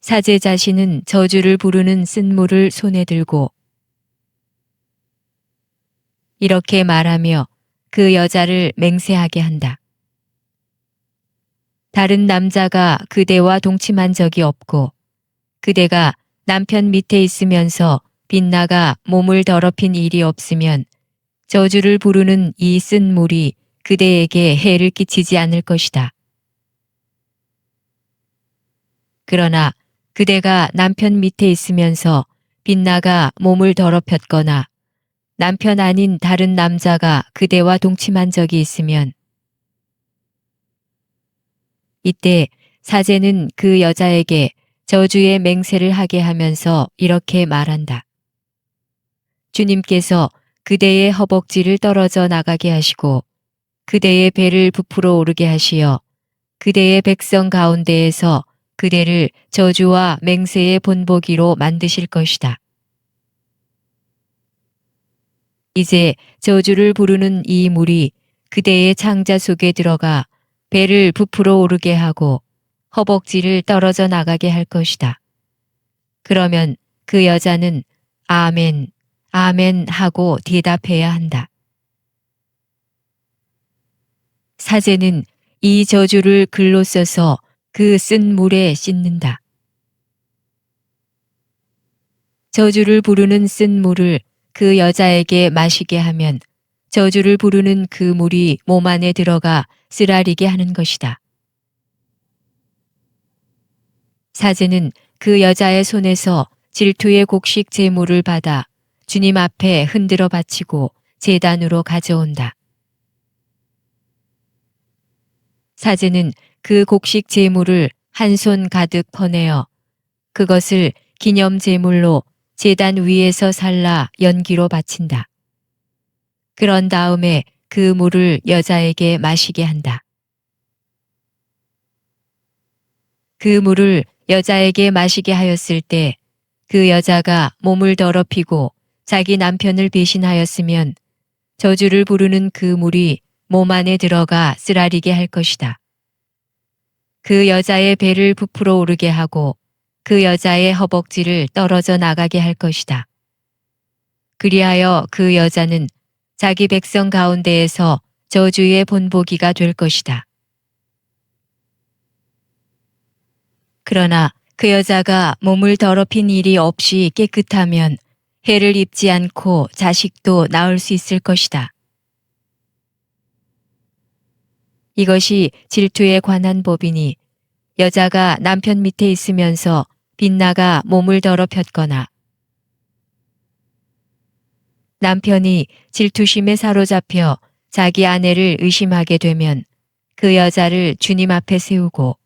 사제 자신은 저주를 부르는 쓴물을 손에 들고 이렇게 말하며 그 여자를 맹세하게 한다. 다른 남자가 그대와 동침한 적이 없고 그대가 남편 밑에 있으면서 빗나가 몸을 더럽힌 일이 없으면 저주를 부르는 이 쓴 물이 그대에게 해를 끼치지 않을 것이다. 그러나 그대가 남편 밑에 있으면서 빗나가 몸을 더럽혔거나 남편 아닌 다른 남자가 그대와 동침한 적이 있으면 이때 사제는 그 여자에게 저주의 맹세를 하게 하면서 이렇게 말한다. 주님께서 그대의 허벅지를 떨어져 나가게 하시고 그대의 배를 부풀어 오르게 하시어 그대의 백성 가운데에서 그대를 저주와 맹세의 본보기로 만드실 것이다. 이제 저주를 부르는 이 물이 그대의 창자 속에 들어가 배를 부풀어 오르게 하고 허벅지를 떨어져 나가게 할 것이다. 그러면 그 여자는 아멘, 아멘 하고 대답해야 한다. 사제는 이 저주를 글로 써서 그 쓴 물에 씻는다. 저주를 부르는 쓴 물을 그 여자에게 마시게 하면 저주를 부르는 그 물이 몸 안에 들어가 쓰라리게 하는 것이다. 사제는 그 여자의 손에서 질투의 곡식 제물을 받아 주님 앞에 흔들어 바치고 제단으로 가져온다. 사제는 그 곡식 제물을 한 손 가득 퍼내어 그것을 기념 제물로 제단 위에서 살라 연기로 바친다. 그런 다음에 그 물을 여자에게 마시게 한다. 그 물을 여자에게 마시게 하였을 때 그 여자가 몸을 더럽히고 자기 남편을 배신하였으면 저주를 부르는 그 물이 몸 안에 들어가 쓰라리게 할 것이다. 그 여자의 배를 부풀어 오르게 하고 그 여자의 허벅지를 떨어져 나가게 할 것이다. 그리하여 그 여자는 자기 백성 가운데에서 저주의 본보기가 될 것이다. 그러나 그 여자가 몸을 더럽힌 일이 없이 깨끗하면 해를 입지 않고 자식도 낳을 수 있을 것이다. 이것이 질투에 관한 법이니 여자가 남편 밑에 있으면서 빗나가 몸을 더럽혔거나 남편이 질투심에 사로잡혀 자기 아내를 의심하게 되면 그 여자를 주님 앞에 세우고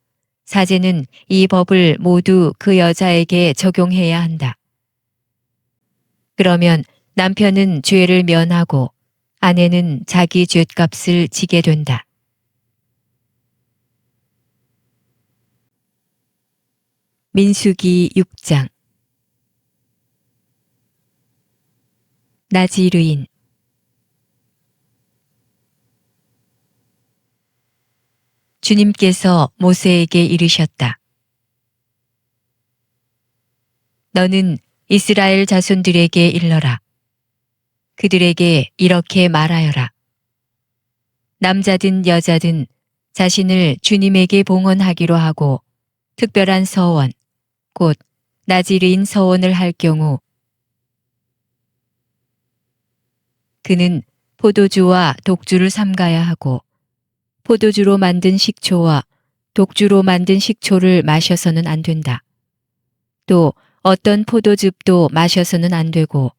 사제는 이 법을 모두 그 여자에게 적용해야 한다. 그러면 남편은 죄를 면하고 아내는 자기 죗값을 지게 된다. 민수기 6장. 나지르인. 주님께서 모세에게 이르셨다. 너는 이스라엘 자손들에게 일러라. 그들에게 이렇게 말하여라. 남자든 여자든 자신을 주님에게 봉헌하기로 하고 특별한 서원, 곧 나지르인 서원을 할 경우 그는 포도주와 독주를 삼가야 하고 포도주로 만든 식초와 독주로 만든 식초를 마셔서는 안 된다. 또 어떤 포도즙도 마셔서는 안 되고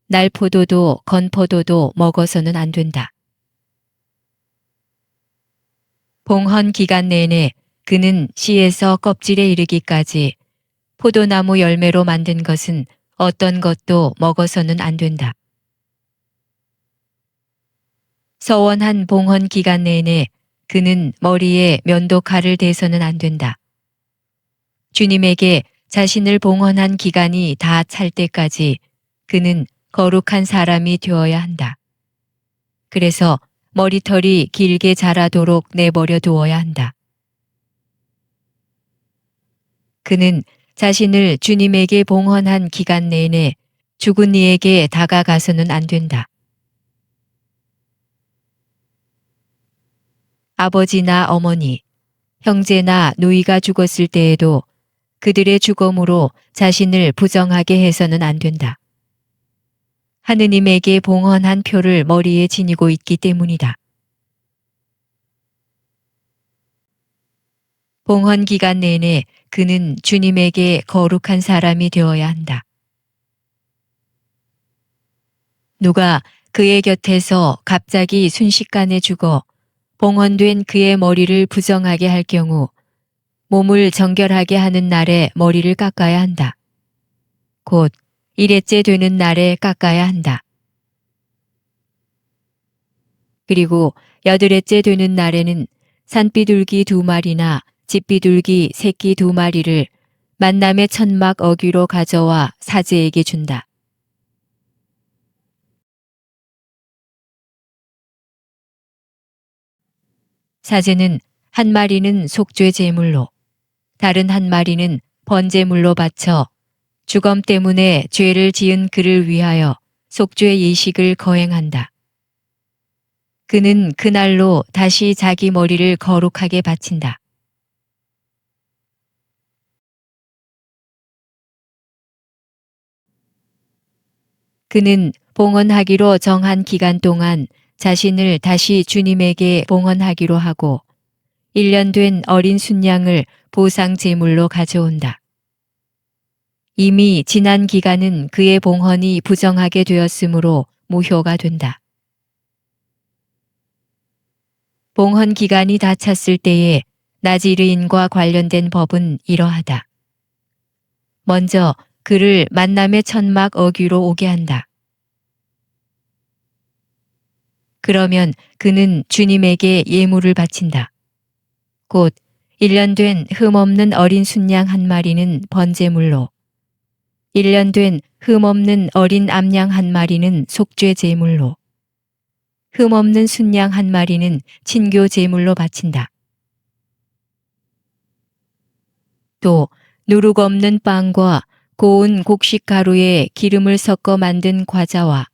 날포도도 건포도도 먹어서는 안 된다. 봉헌 기간 내내 그는 씨에서 껍질에 이르기까지 포도나무 열매로 만든 것은 어떤 것도 먹어서는 안 된다. 서원한 봉헌 기간 내내 그는 머리에 면도칼을 대서는 안 된다. 주님에게 자신을 봉헌한 기간이 다 찰 때까지 그는 거룩한 사람이 되어야 한다. 그래서 머리털이 길게 자라도록 내버려 두어야 한다. 그는 자신을 주님에게 봉헌한 기간 내내 죽은 이에게 다가가서는 안 된다. 아버지나 어머니, 형제나 누이가 죽었을 때에도 그들의 죽음으로 자신을 부정하게 해서는 안 된다. 하느님에게 봉헌한 표를 머리에 지니고 있기 때문이다. 봉헌 기간 내내 그는 주님에게 거룩한 사람이 되어야 한다. 누가 그의 곁에서 갑자기 순식간에 죽어 봉헌된 그의 머리를 부정하게 할 경우 몸을 정결하게 하는 날에 머리를 깎아야 한다. 곧 일회째 되는 날에 깎아야 한다. 그리고 여덟째째 되는 날에는 산비둘기 2마리나 집비둘기 새끼 2마리를 만남의 천막 어귀로 가져와 사제에게 준다. 사제는 한 마리는 속죄 제물로, 다른 한 마리는 번제물로 바쳐 주검 때문에 죄를 지은 그를 위하여 속죄 예식을 거행한다. 그는 그날로 다시 자기 머리를 거룩하게 바친다. 그는 봉헌하기로 정한 기간 동안 자신을 다시 주님에게 봉헌하기로 하고 1년 된 어린 순양을 보상 제물로 가져온다. 이미 지난 기간은 그의 봉헌이 부정하게 되었으므로 무효가 된다. 봉헌 기간이 다 찼을 때에 나지르인과 관련된 법은 이러하다. 먼저 그를 만남의 천막 어귀로 오게 한다. 그러면 그는 주님에게 예물을 바친다. 곧 1년 된 흠없는 어린 순양 한 마리는 번제물로, 1년 된 흠없는 어린 암양 한 마리는 속죄 제물로, 흠없는 순양 한 마리는 친교 제물로 바친다. 또 누룩 없는 빵과 고운 곡식 가루에 기름을 섞어 만든 과자와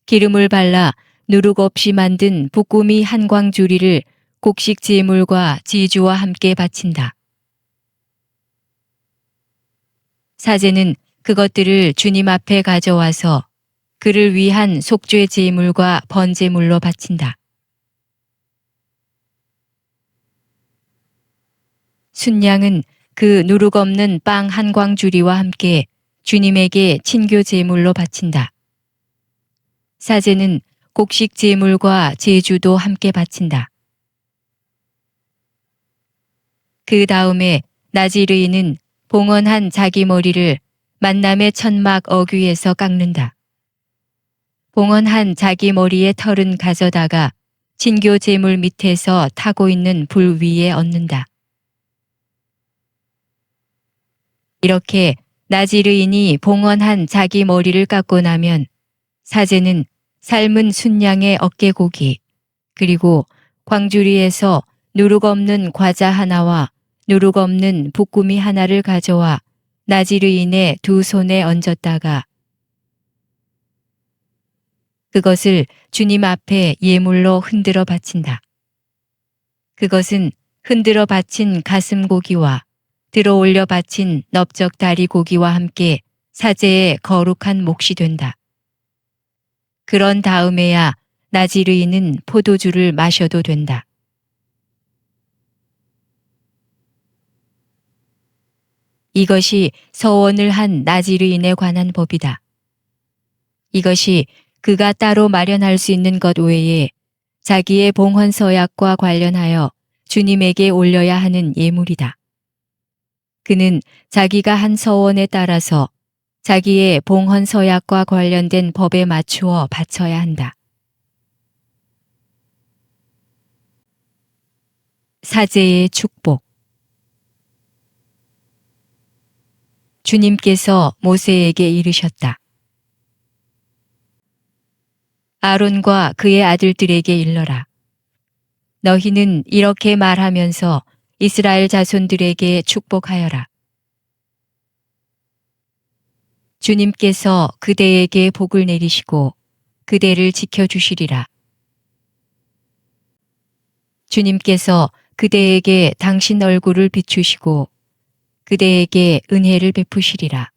기름을 발라 누룩 없이 만든 부꾸미 한광주리를 곡식 제물과 지주와 함께 바친다. 사제는 그것들을 주님 앞에 가져와서 그를 위한 속죄 제물과 번제물로 바친다. 순양은 그 누룩 없는 빵 한광주리와 함께 주님에게 친교 제물로 바친다. 사제는 곡식 제물과 제주도 함께 바친다. 그 다음에 나지르인은 봉헌한 자기 머리를 만남의 천막 어귀에서 깎는다. 봉헌한 자기 머리의 털은 가져다가 친교 제물 밑에서 타고 있는 불 위에 얹는다. 이렇게 나지르인이 봉헌한 자기 머리를 깎고 나면 사제는 삶은 순양의 어깨고기 그리고 광주리에서 누룩 없는 과자 하나와 누룩 없는 볶음이 하나를 가져와 나지르인의 두 손에 얹었다가 그것을 주님 앞에 예물로 흔들어 바친다. 그것은 흔들어 바친 가슴 고기와 들어 올려 바친 넓적 다리 고기와 함께 사제의 거룩한 몫이 된다. 그런 다음에야 나지르인은 포도주를 마셔도 된다. 이것이 서원을 한 나지르인에 관한 법이다. 이것이 그가 따로 마련할 수 있는 것 외에 자기의 봉헌 서약과 관련하여 주님에게 올려야 하는 예물이다. 그는 자기가 한 서원에 따라서 자기의 봉헌 서약과 관련된 법에 맞추어 바쳐야 한다. 사제의 축복. 주님께서 모세에게 이르셨다. 아론과 그의 아들들에게 일러라. 너희는 이렇게 말하면서 이스라엘 자손들에게 축복하여라. 주님께서 그대에게 복을 내리시고 그대를 지켜주시리라. 주님께서 그대에게 당신 얼굴을 비추시고 그대에게 은혜를 베푸시리라.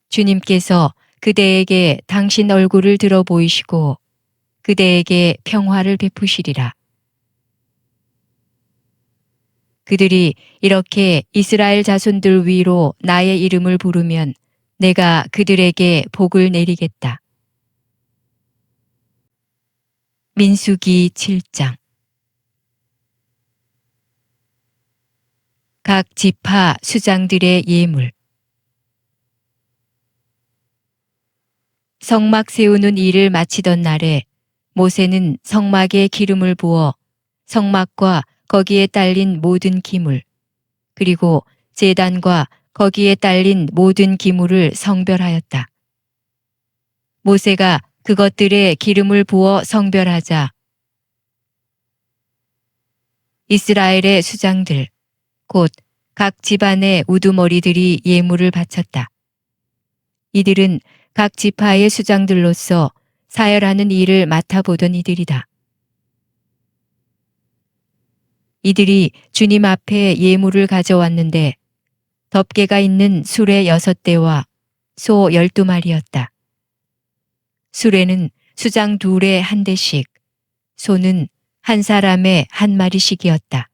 주님께서 그대에게 당신 얼굴을 들어 보이시고 그대에게 평화를 베푸시리라. 그들이 이렇게 이스라엘 자손들 위로 나의 이름을 부르면 내가 그들에게 복을 내리겠다. 민수기 7장. 각 지파 수장들의 예물. 성막 세우는 일을 마치던 날에 모세는 성막에 기름을 부어 성막과 거기에 딸린 모든 기물, 그리고 제단과 거기에 딸린 모든 기물을 성별하였다. 모세가 그것들에 기름을 부어 성별하자 이스라엘의 수장들, 곧 각 집안의 우두머리들이 예물을 바쳤다. 이들은 각 지파의 수장들로서 사열하는 일을 맡아보던 이들이다. 이들이 주님 앞에 예물을 가져왔는데 덮개가 있는 수레 6대와 소 12마리였다. 수레는 수장 둘에 한 대씩, 소는 한 사람에 한 마리씩이었다.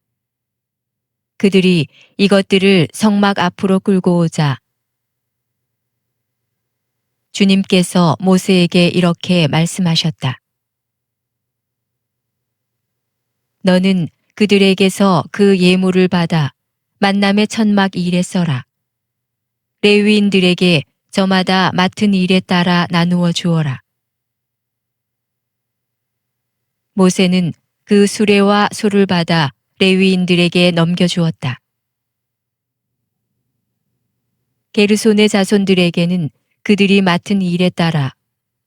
그들이 이것들을 성막 앞으로 끌고 오자 주님께서 모세에게 이렇게 말씀하셨다. 너는 그들에게서 그 예물을 받아 만남의 천막 일에 써라. 레위인들에게 저마다 맡은 일에 따라 나누어 주어라. 모세는 그 수레와 소를 받아 레위인들에게 넘겨주었다. 게르손의 자손들에게는 그들이 맡은 일에 따라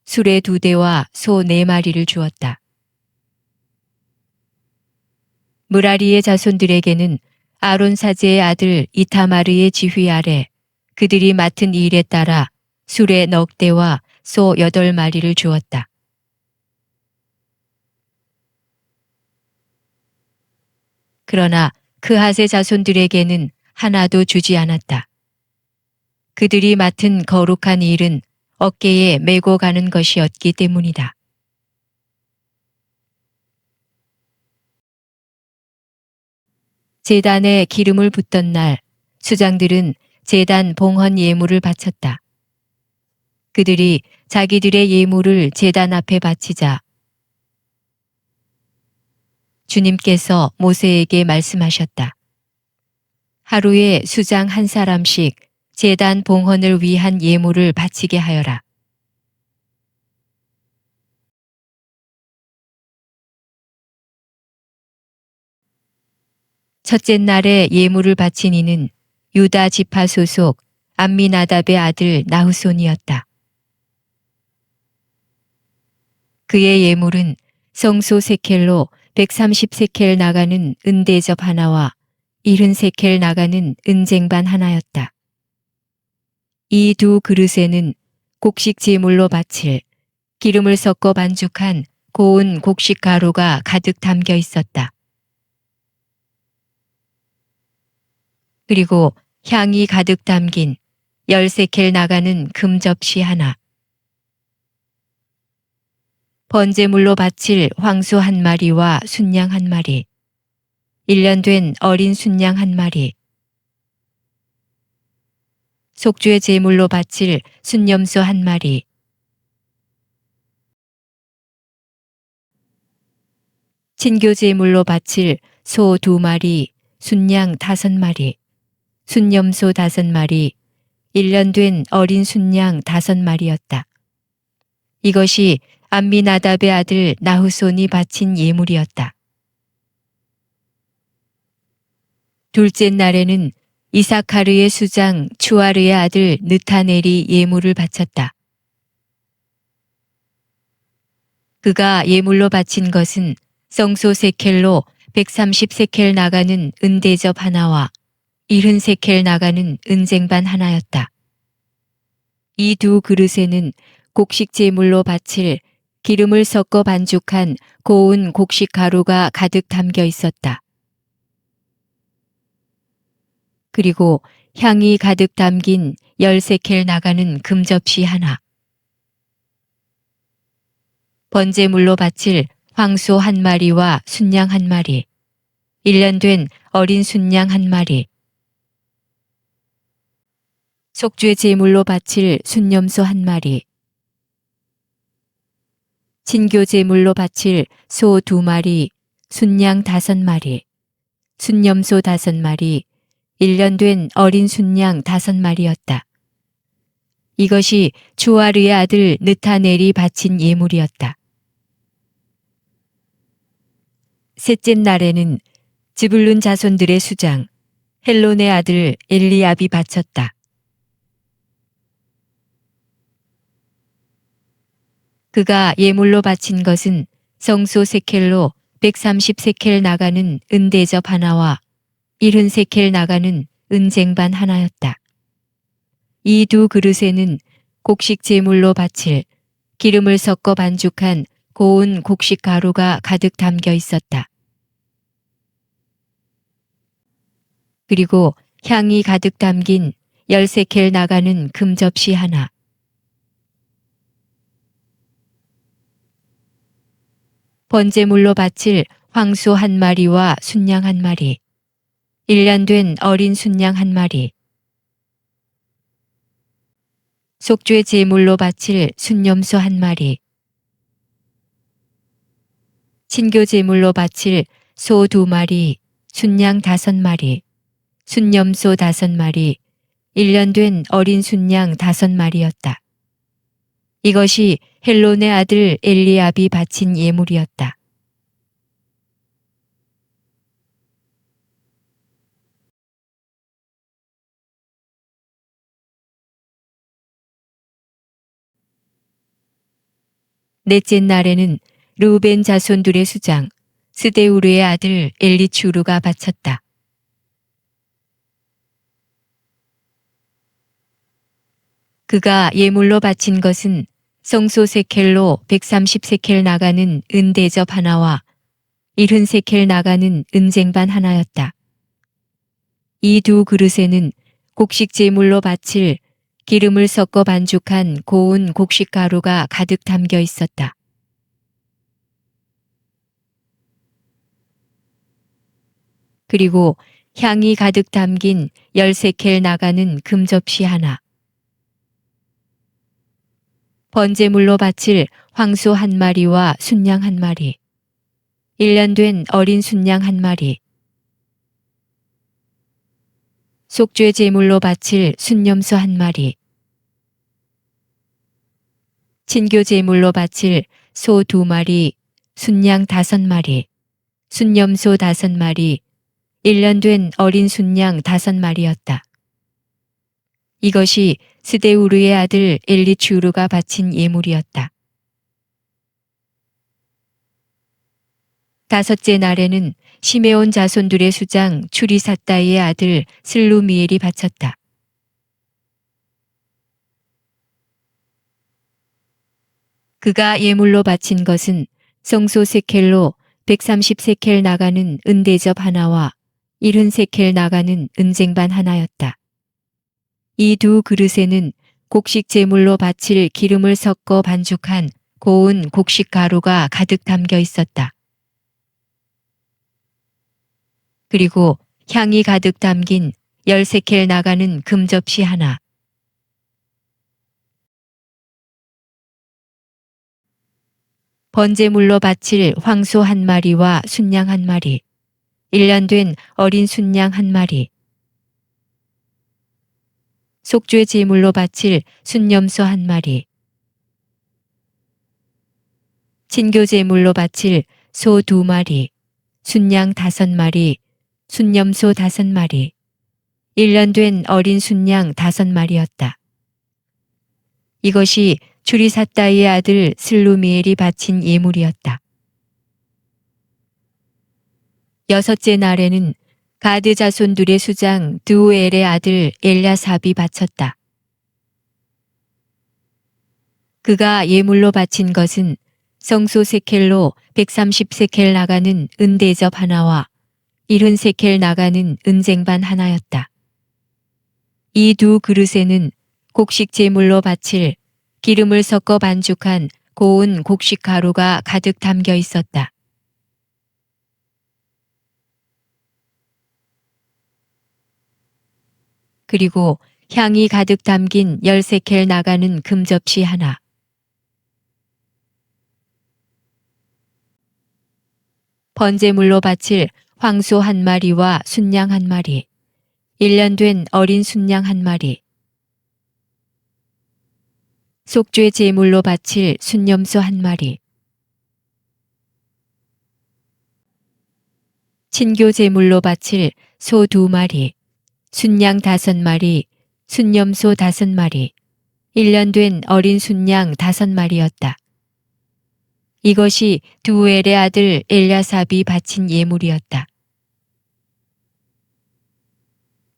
수레 2대와 소 4마리를 주었다. 무라리의 자손들에게는 아론 사제의 아들 이타마르의 지휘 아래 그들이 맡은 일에 따라 수레 넉 대와 소 8마리를 주었다. 그러나 그핫의 자손들에게는 하나도 주지 않았다. 그들이 맡은 거룩한 일은 어깨에 메고 가는 것이었기 때문이다. 제단에 기름을 붓던 날 수장들은 제단 봉헌 예물을 바쳤다. 그들이 자기들의 예물을 제단 앞에 바치자 주님께서 모세에게 말씀하셨다. 하루에 수장 한 사람씩 제단 봉헌을 위한 예물을 바치게 하여라. 첫째 날에 예물을 바친 이는 유다 지파 소속 암미나답의 아들 나후손이었다. 그의 예물은 성소 세켈로 130세켈 나가는 은대접 하나와 70세켈 나가는 은쟁반 하나였다. 이 두 그릇에는 곡식 제물로 바칠 기름을 섞어 반죽한 고운 곡식 가루가 가득 담겨 있었다. 그리고 향이 가득 담긴 10세켈 나가는 금 접시 하나, 번제물로 바칠 황소 한 마리와 순양 한 마리, 1년 된 어린 순양 한 마리, 속죄 제물로 바칠 순염소 한 마리, 친교 제물로 바칠 소 2마리, 순양 5마리, 순염소 5마리, 1년 된 어린 순양 5마리였다. 이것이 암미나답의 아들 나후손이 바친 예물이었다. 둘째 날에는 이사카르의 수장 추아르의 아들 느타넬이 예물을 바쳤다. 그가 예물로 바친 것은 성소 세켈로 130세켈 나가는 은대접 하나와 70세켈 나가는 은쟁반 하나였다. 이 두 그릇에는 곡식 제물로 바칠 기름을 섞어 반죽한 고운 곡식 가루가 가득 담겨 있었다. 그리고 향이 가득 담긴 10세켈 나가는 금접시 하나, 번제물로 바칠 황소 한 마리와 순양 한 마리, 1년 된 어린 순양 한 마리, 속죄 제물로 바칠 순염소 한 마리, 친교 제물로 바칠 소 2마리, 순양 5마리, 순염소 5마리, 1년 된 어린 순양 5마리였다. 이것이 주아르의 아들 느타넬이 바친 예물이었다. 셋째 날에는 지불룬 자손들의 수장 헬론의 아들 엘리압이 바쳤다. 그가 예물로 바친 것은 성소 세켈로 130세켈 나가는 은대접 하나와 70세켈 나가는 은쟁반 하나였다. 이 두 그릇에는 곡식 제물로 바칠 기름을 섞어 반죽한 고운 곡식 가루가 가득 담겨 있었다. 그리고 향이 가득 담긴 10세켈 나가는 금접시 하나, 번제물로 바칠 황소 한 마리와 순양 한 마리, 1년 된 어린 순양 한 마리, 속죄 제물로 바칠 순염소 한 마리, 친교 제물로 바칠 소 2마리, 순양 5마리, 순염소 5마리, 1년 된 어린 순양 5마리였다. 이것이 헬론의 아들 엘리압이 바친 예물이었다. 넷째 날에는 르우벤 자손들의 수장 스데우르의 아들 엘리추루가 바쳤다. 그가 예물로 바친 것은 성소 세켈로 130세켈 나가는 은대접 하나와 70세켈 나가는 은쟁반 하나였다. 이 두 그릇에는 곡식 제물로 바칠 기름을 섞어 반죽한 고운 곡식 가루가 가득 담겨 있었다. 그리고 향이 가득 담긴 10세켈 나가는 금접시 하나, 번제물로 바칠 황소 한 마리와 순양 한 마리, 1년 된 어린 순양 한 마리, 속죄 제물로 바칠 순염소 한 마리, 친교 제물로 바칠 소 2마리, 순양 5마리, 순염소 5마리, 1년 된 어린 순양 5마리였다. 이것이 스데우르의 아들 엘리추르가 바친 예물이었다. 다섯째 날에는 시메온 자손들의 수장 추리사다이의 아들 슬루미엘이 바쳤다. 그가 예물로 바친 것은 성소 세켈로 130세켈 나가는 은대접 하나와 70세켈 나가는 은쟁반 하나였다. 이 두 그릇에는 곡식 제물로 바칠 기름을 섞어 반죽한 고운 곡식 가루가 가득 담겨 있었다. 그리고 향이 가득 담긴 10세켈 나가는 금접시 하나, 번제물로 바칠 황소 한 마리와 순양 한 마리, 1년 된 어린 순양 한 마리, 속죄 제물로 바칠 순염소 한 마리, 친교 제물로 바칠 소 2마리, 순양 5마리, 순염소 5마리, 1년 된 어린 순양 5마리였다. 이것이 추리사다이의 아들 슬루미엘이 바친 예물이었다. 여섯째 날에는 가드 자손들의 수장 드우엘의 아들 엘야삽이 바쳤다. 그가 예물로 바친 것은 성소 세켈로 130세켈 나가는 은대접 하나와 70세켈 나가는 은쟁반 하나였다. 이 두 그릇에는 곡식 제물로 바칠 기름을 섞어 반죽한 고운 곡식 가루가 가득 담겨 있었다. 그리고 향이 가득 담긴 10세켈 나가는 금접시 하나, 번제물로 바칠 황소 한 마리와 순양 한 마리, 1년 된 어린 순양 한 마리, 속죄 제물로 바칠 순염소 한 마리, 친교 제물로 바칠 소 2마리, 순양 5마리, 순염소 5마리, 1년 된 어린 순양 5마리였다. 이것이 두엘의 아들 엘야삽이 바친 예물이었다.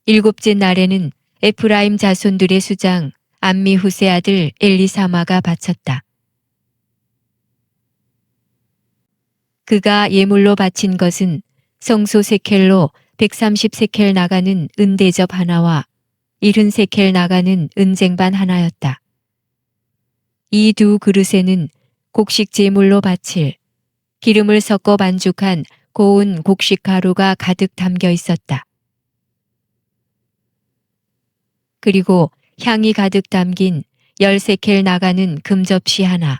일곱째 날에는 에프라임 자손들의 수장 암미후세 아들 엘리사마가 바쳤다. 그가 예물로 바친 것은 성소 세켈로 130세켈 나가는 은대접 하나와 70세켈 나가는 은쟁반 하나였다. 이 두 그릇에는 곡식 제물로 바칠 기름을 섞어 반죽한 고운 곡식 가루가 가득 담겨 있었다. 그리고 향이 가득 담긴 10세켈 나가는 금접시 하나,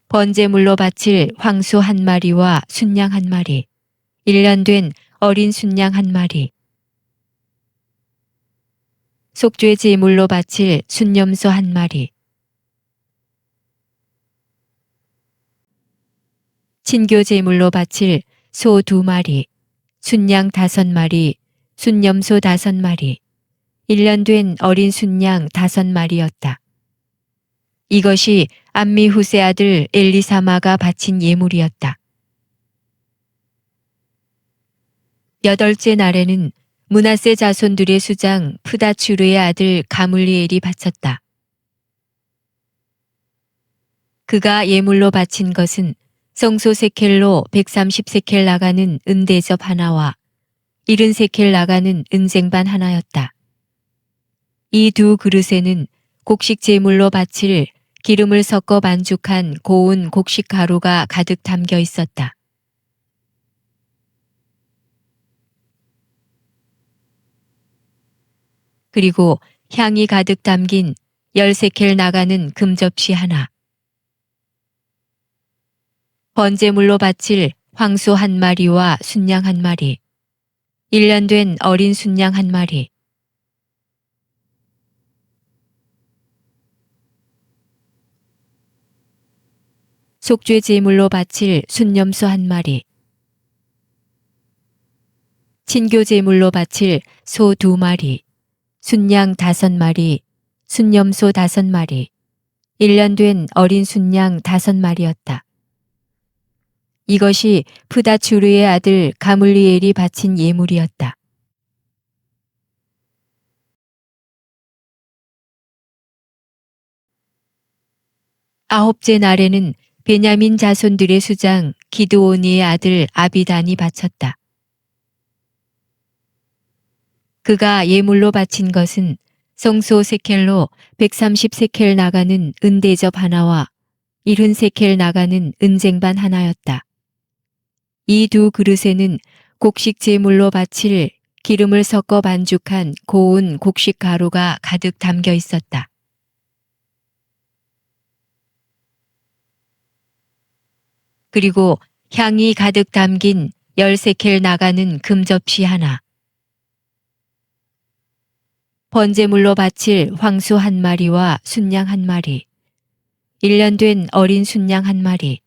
번제물로 바칠 황소 한 마리와 순양 한 마리, 1년 된 어린 순양 한 마리, 속죄 제물로 바칠 순염소 한 마리, 친교 제물로 바칠 소 2마리, 순양 5마리, 순염소 5마리, 1년 된 어린 순양 5마리였다. 이것이 암미후세 아들 엘리사마가 바친 예물이었다. 여덟째 날에는 므낫세 자손들의 수장 프다추르의 아들 가물리엘이 바쳤다. 그가 예물로 바친 것은 성소 세켈로 130세켈 나가는 은대접 하나와 70세켈 나가는 은쟁반 하나였다. 이 두 그릇에는 곡식 제물로 바칠 기름을 섞어 반죽한 고운 곡식 가루가 가득 담겨 있었다. 그리고 향이 가득 담긴 10세켈 나가는 금접시 하나, 번제물로 바칠 황소 한 마리와 순양 한 마리, 1년 된 어린 순양 한 마리, 속죄 제물로 바칠 순염소 한 마리, 친교 제물로 바칠 소 2마리, 순양 5마리, 순염소 5마리, 1년 된 어린 순양 5마리였다. 이것이 프다추르의 아들 가물리엘이 바친 예물이었다. 아홉째 날에는 베냐민 자손들의 수장 기드오니의 아들 아비단이 바쳤다. 그가 예물로 바친 것은 성소 세켈로 130세켈 나가는 은대접 하나와 70세켈 나가는 은쟁반 하나였다. 이 2그릇에는 곡식 제물로 바칠 기름을 섞어 반죽한 고운 곡식 가루가 가득 담겨 있었다. 그리고 향이 가득 담긴 10세켈 나가는 금접시 하나, 번제물로 바칠 황소 1마리와 순양 1마리, 1년 된 어린 순양 1마리,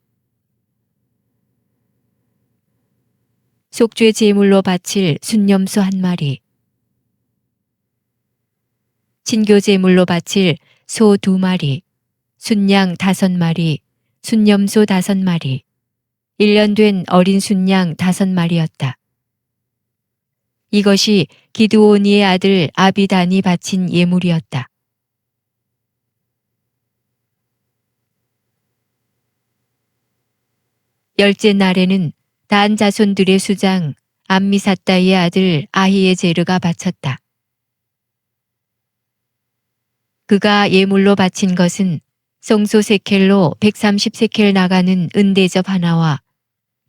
속죄 제물로 바칠 순염소 1마리, 친교 제물로 바칠 소 2마리, 순양 5마리, 순염소 5마리, 1년 된 어린 순양 5마리였다. 이것이 기드오니의 아들 아비단이 바친 예물이었다. 열째 날에는 단 자손들의 수장 암미사다의 아들 아히에제르가 바쳤다. 그가 예물로 바친 것은 성소 세켈로 130세켈 나가는 은대접 하나와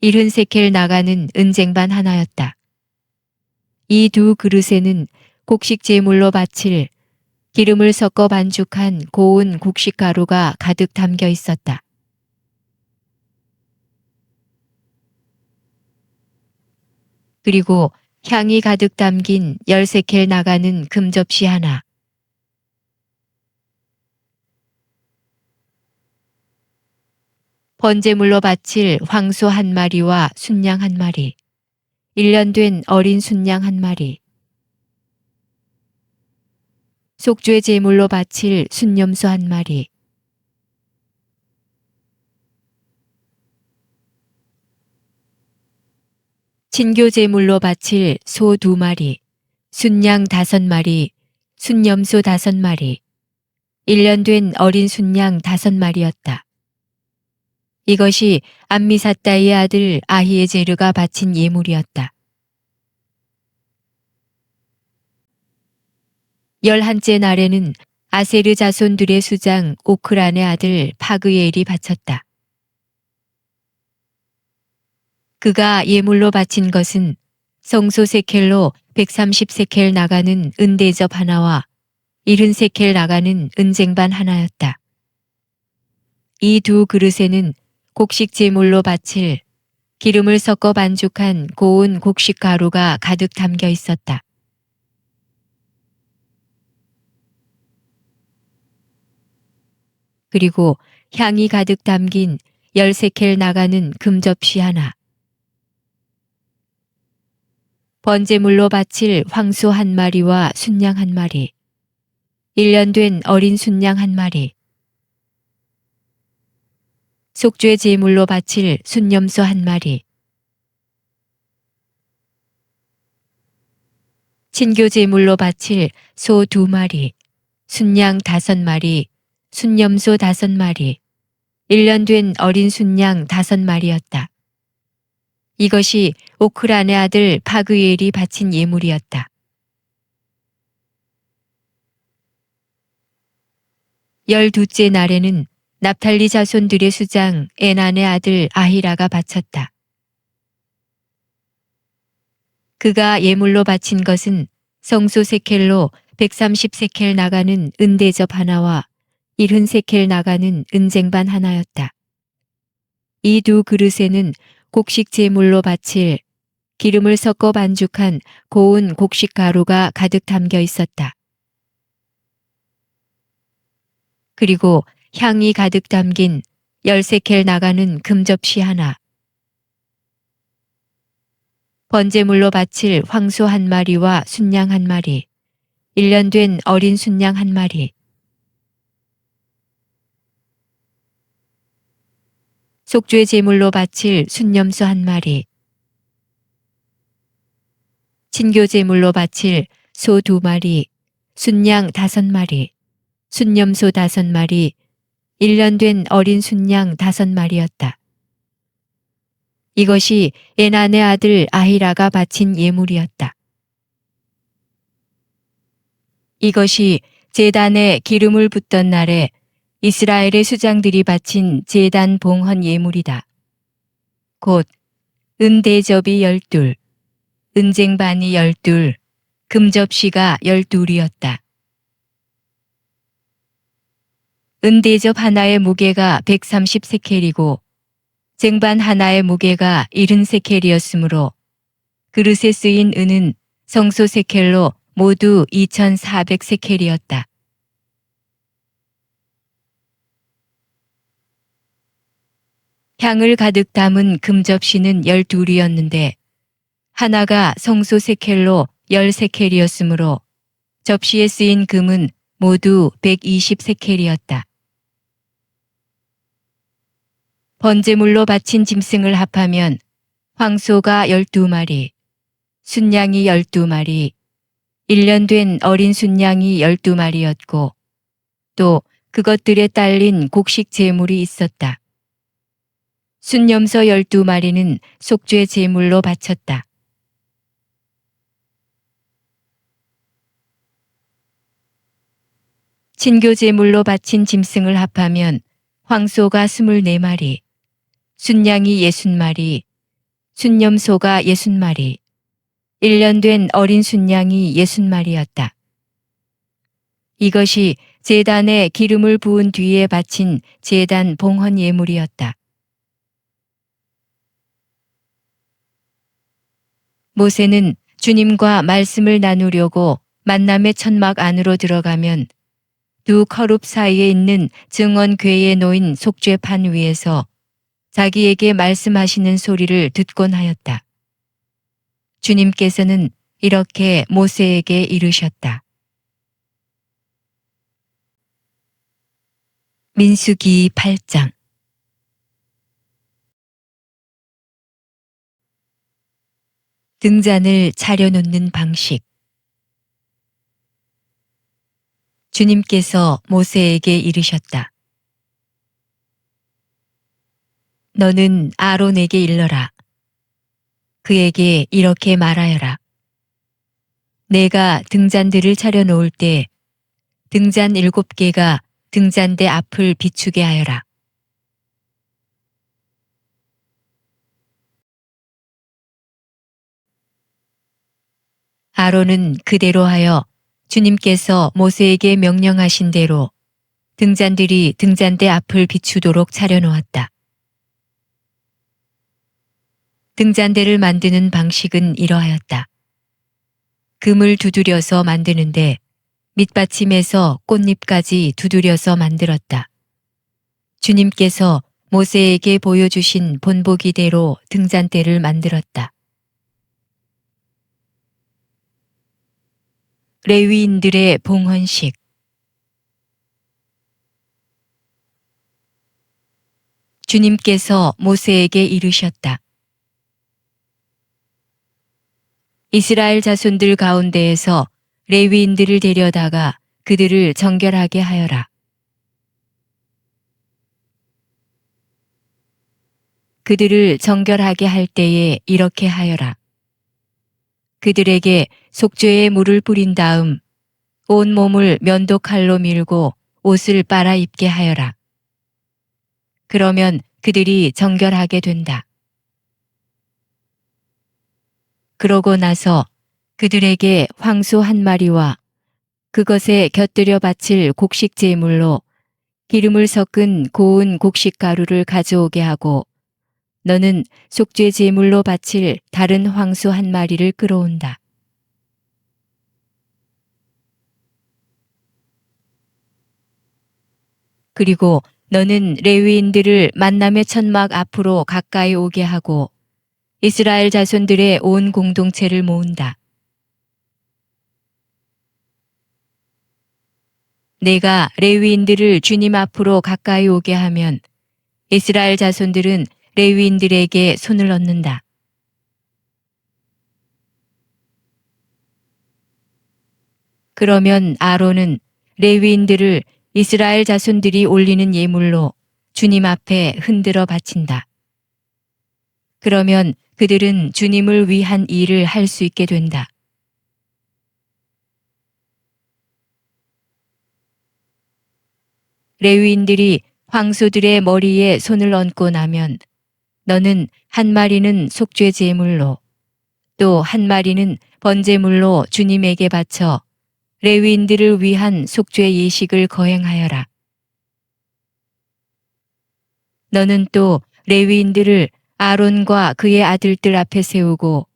70세켈 나가는 은쟁반 하나였다. 이 2그릇에는 곡식 제물로 바칠 기름을 섞어 반죽한 고운 곡식 가루가 가득 담겨 있었다. 그리고 향이 가득 담긴 10세켈 나가는 금접시 하나, 번제물로 바칠 황소 1마리와 순양 1마리, 1년 된 어린 순양 1마리, 속죄 제물로 바칠 순염소 1마리, 친교 제물로 바칠 소 2마리, 순양 5마리, 순염소 5마리, 1년 된 어린 순양 5마리였다. 이것이 암미사다의 아들 아히에제르가 바친 예물이었다. 11째 날에는 아세르 자손들의 수장 오크란의 아들 파그예엘이 바쳤다. 그가 예물로 바친 것은 성소 세켈로 130세켈 나가는 은대접 하나와 70세켈 나가는 은쟁반 하나였다. 이 2그릇에는 곡식 제물로 바칠 기름을 섞어 반죽한 고운 곡식 가루가 가득 담겨 있었다. 그리고 향이 가득 담긴 10세켈 나가는 금접시 하나, 번제물로 바칠 황소 1마리와 순양 1마리, 1년 된 어린 순양 1마리, 속죄 제물로 바칠 순염소 1마리, 친교 제물로 바칠 소 2마리, 순양 5마리, 순염소 5마리, 1년 된 어린 순양 5마리였다. 이것이 오크란의 아들 파그예엘이 바친 예물이었다. 12째 날에는 납탈리 자손들의 수장 에난의 아들 아히라가 바쳤다. 그가 예물로 바친 것은 성소 세켈로 130세켈 나가는 은대접 하나와 70세켈 나가는 은쟁반 하나였다. 이 2그릇에는 곡식 제물로 바칠 기름을 섞어 반죽한 고운 곡식 가루가 가득 담겨 있었다. 그리고 향이 가득 담긴 10세켈 나가는 금접시 하나, 번제물로 바칠 황소 한 마리와 순양 한 마리, 1년 된 어린 순양 한 마리, 속죄 제물로 바칠 순염소 한 마리, 친교 제물로 바칠 소 2마리, 순양 5마리, 순염소 5마리, 1년 된 어린 순양 5마리였다. 이것이 에난의 아들 아히라가 바친 예물이었다. 이것이 제단에 기름을 붓던 날에 이스라엘의 수장들이 바친 제단 봉헌 예물이다. 곧 은대접이 12, 은쟁반이 12, 금접시가 12이었다. 은대접 하나의 무게가 130세켈이고 쟁반 하나의 무게가 70세켈이었으므로 그릇에 쓰인 은은 성소 세켈로 모두 2400세켈이었다. 향을 가득 담은 금접시는 12이었는데 하나가 성소 세켈로 10세켈이었으므로 접시에 쓰인 금은 모두 120세켈이었다. 번제물로 바친 짐승을 합하면 황소가 12마리, 순양이 12마리, 1년 된 어린 순양이 12마리였고 또 그것들에 딸린 곡식 제물이 있었다. 순염소 12마리는 속죄 제물로 바쳤다. 친교 제물로 바친 짐승을 합하면 황소가 24마리, 순양이 60마리, 순염소가 60마리, 1년 된 어린 순양이 60마리였다. 이것이 제단에 기름을 부은 뒤에 바친 제단 봉헌 예물이었다. 모세는 주님과 말씀을 나누려고 만남의 천막 안으로 들어가면 두 커룹 사이에 있는 증언궤에 놓인 속죄판 위에서 자기에게 말씀하시는 소리를 듣곤 하였다. 주님께서는 이렇게 모세에게 이르셨다. 민수기 8장. 등잔을 차려놓는 방식. 주님께서 모세에게 이르셨다. 너는 아론에게 일러라. 그에게 이렇게 말하여라. 내가 등잔들을 차려놓을 때 등잔 7개가 등잔대 앞을 비추게 하여라. 아론은 그대로 하여 주님께서 모세에게 명령하신 대로 등잔들이 등잔대 앞을 비추도록 차려놓았다. 등잔대를 만드는 방식은 이러하였다. 금을 두드려서 만드는데 밑받침에서 꽃잎까지 두드려서 만들었다. 주님께서 모세에게 보여주신 본보기대로 등잔대를 만들었다. 레위인들의 봉헌식. 주님께서 모세에게 이르셨다. 이스라엘 자손들 가운데에서 레위인들을 데려다가 그들을 정결하게 하여라. 그들을 정결하게 할 때에 이렇게 하여라. 그들에게 속죄의 물을 뿌린 다음 온 몸을 면도칼로 밀고 옷을 빨아 입게 하여라. 그러면 그들이 정결하게 된다. 그러고 나서 그들에게 황소 한 마리와 그것에 곁들여 바칠 곡식 제물로 기름을 섞은 고운 곡식 가루를 가져오게 하고 너는 속죄 제물로 바칠 다른 황소 한 마리를 끌어온다. 그리고 너는 레위인들을 만남의 천막 앞으로 가까이 오게 하고 이스라엘 자손들의 온 공동체를 모은다. 내가 레위인들을 주님 앞으로 가까이 오게 하면 이스라엘 자손들은 레위인들에게 손을 얹는다. 그러면 아론은 레위인들을 이스라엘 자손들이 올리는 예물로 주님 앞에 흔들어 바친다. 그러면 그들은 주님을 위한 일을 할 수 있게 된다. 레위인들이 황소들의 머리에 손을 얹고 나면 너는 한 마리는 속죄 제물로 또 한 마리는 번제물로 주님에게 바쳐 레위인들을 위한 속죄 예식을 거행하여라. 너는 또 레위인들을 아론과 그의 아들들 앞에 세우고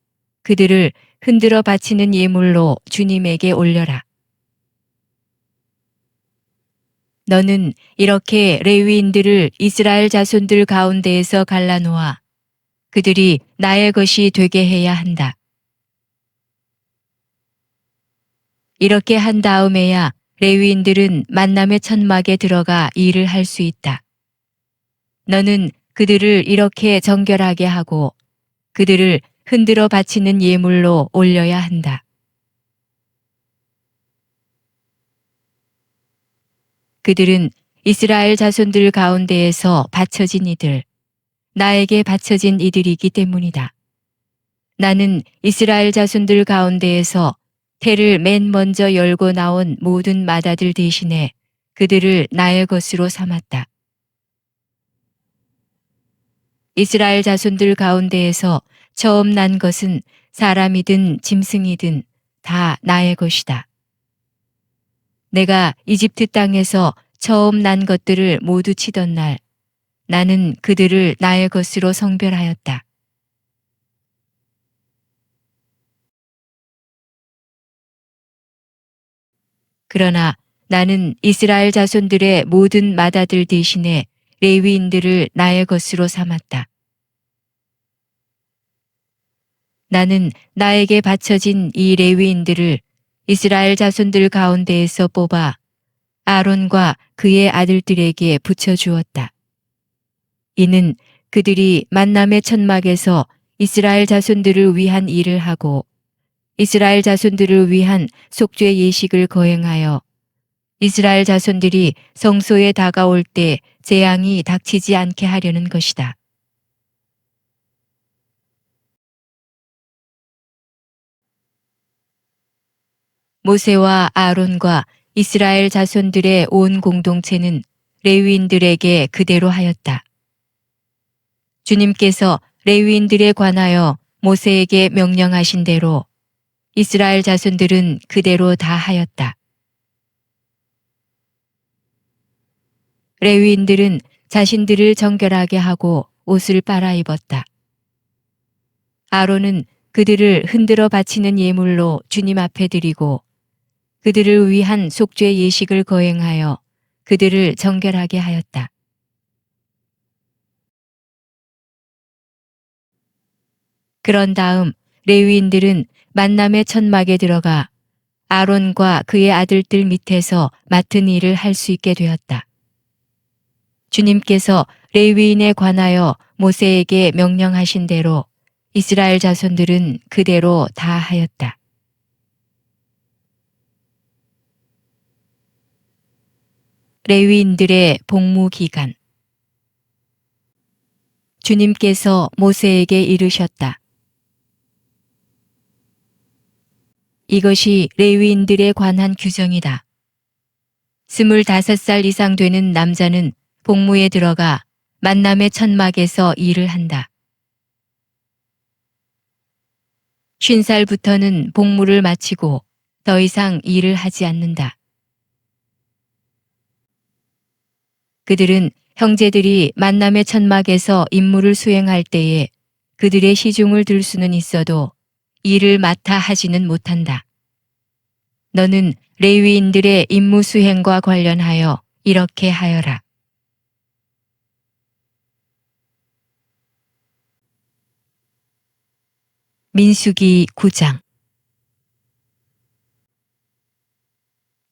그들을 흔들어 바치는 예물로 주님에게 올려라. 너는 이렇게 레위인들을 이스라엘 자손들 가운데에서 갈라놓아 그들이 나의 것이 되게 해야 한다. 이렇게 한 다음에야 레위인들은 만남의 천막에 들어가 일을 할 수 있다. 너는 그들을 이렇게 정결하게 하고 그들을 흔들어 바치는 예물로 올려야 한다. 그들은 이스라엘 자손들 가운데에서 바쳐진 이들, 나에게 바쳐진 이들이기 때문이다. 나는 이스라엘 자손들 가운데에서 태를 맨 먼저 열고 나온 모든 맏아들 대신에 그들을 나의 것으로 삼았다. 이스라엘 자손들 가운데에서 처음 난 것은 사람이든 짐승이든 다 나의 것이다. 내가 이집트 땅에서 처음 난 것들을 모두 치던 날 나는 그들을 나의 것으로 성별하였다. 그러나 나는 이스라엘 자손들의 모든 맏아들 대신에 레위인들을 나의 것으로 삼았다. 나는 나에게 바쳐진 이 레위인들을 이스라엘 자손들 가운데에서 뽑아 아론과 그의 아들들에게 붙여주었다. 이는 그들이 만남의 천막에서 이스라엘 자손들을 위한 일을 하고 이스라엘 자손들을 위한 속죄 예식을 거행하여 이스라엘 자손들이 성소에 다가올 때 재앙이 닥치지 않게 하려는 것이다. 모세와 아론과 이스라엘 자손들의 온 공동체는 레위인들에게 그대로 하였다. 주님께서 레위인들에 관하여 모세에게 명령하신 대로 이스라엘 자손들은 그대로 다 하였다. 레위인들은 자신들을 정결하게 하고 옷을 빨아 입었다. 아론은 그들을 흔들어 바치는 예물로 주님 앞에 드리고 그들을 위한 속죄 예식을 거행하여 그들을 정결하게 하였다. 그런 다음 레위인들은 만남의 천막에 들어가 아론과 그의 아들들 밑에서 맡은 일을 할 수 있게 되었다. 주님께서 레위인에 관하여 모세에게 명령하신 대로 이스라엘 자손들은 그대로 다 하였다. 레위인들의 복무 기간. 주님께서 모세에게 이르셨다. 이것이 레위인들에 관한 규정이다. 25살 이상 되는 남자는 복무에 들어가 만남의 천막에서 일을 한다. 50살부터는 복무를 마치고 더 이상 일을 하지 않는다. 그들은 형제들이 만남의 천막에서 임무를 수행할 때에 그들의 시중을 들 수는 있어도 일을 맡아 하지는 못한다. 너는 레위인들의 임무 수행과 관련하여 이렇게 하여라. 민수기 9장.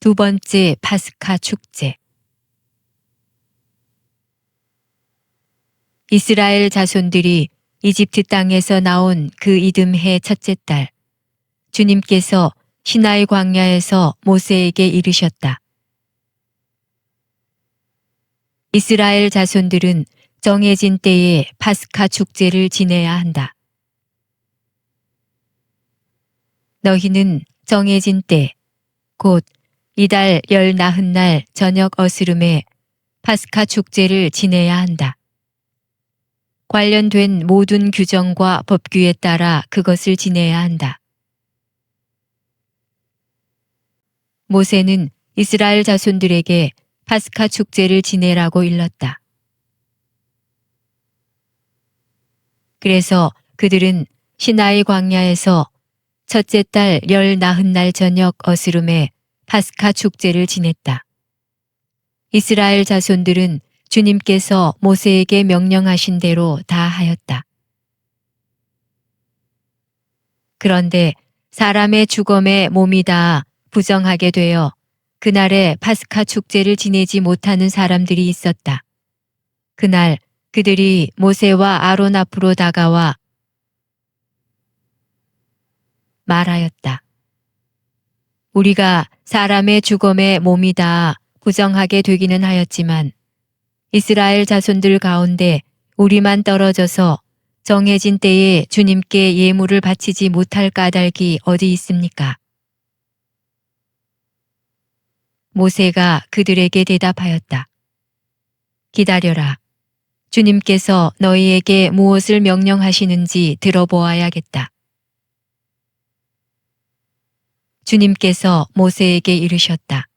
두 번째 파스카 축제. 이스라엘 자손들이 이집트 땅에서 나온 그 이듬해 첫째 달, 주님께서 시나이 광야에서 모세에게 이르셨다. 이스라엘 자손들은 정해진 때에 파스카 축제를 지내야 한다. 너희는 정해진 때, 곧 이달 열 나흔날 저녁 어스름에 파스카 축제를 지내야 한다. 관련된 모든 규정과 법규에 따라 그것을 지내야 한다. 모세는 이스라엘 자손들에게 파스카 축제를 지내라고 일렀다. 그래서 그들은 시나이 광야에서 첫째 달 열 나흔날 저녁 어스름에 파스카 축제를 지냈다. 이스라엘 자손들은 주님께서 모세에게 명령하신 대로 다 하였다. 그런데 사람의 주검에 몸이 닿아 부정하게 되어 그날에 파스카 축제를 지내지 못하는 사람들이 있었다. 그날 그들이 모세와 아론 앞으로 다가와 말하였다. 우리가 사람의 주검에 몸이 닿아 부정하게 되기는 하였지만 이스라엘 자손들 가운데 우리만 떨어져서 정해진 때에 주님께 예물을 바치지 못할 까닭이 어디 있습니까? 모세가 그들에게 대답하였다. 기다려라. 주님께서 너희에게 무엇을 명령하시는지 들어보아야겠다. 주님께서 모세에게 이르셨다.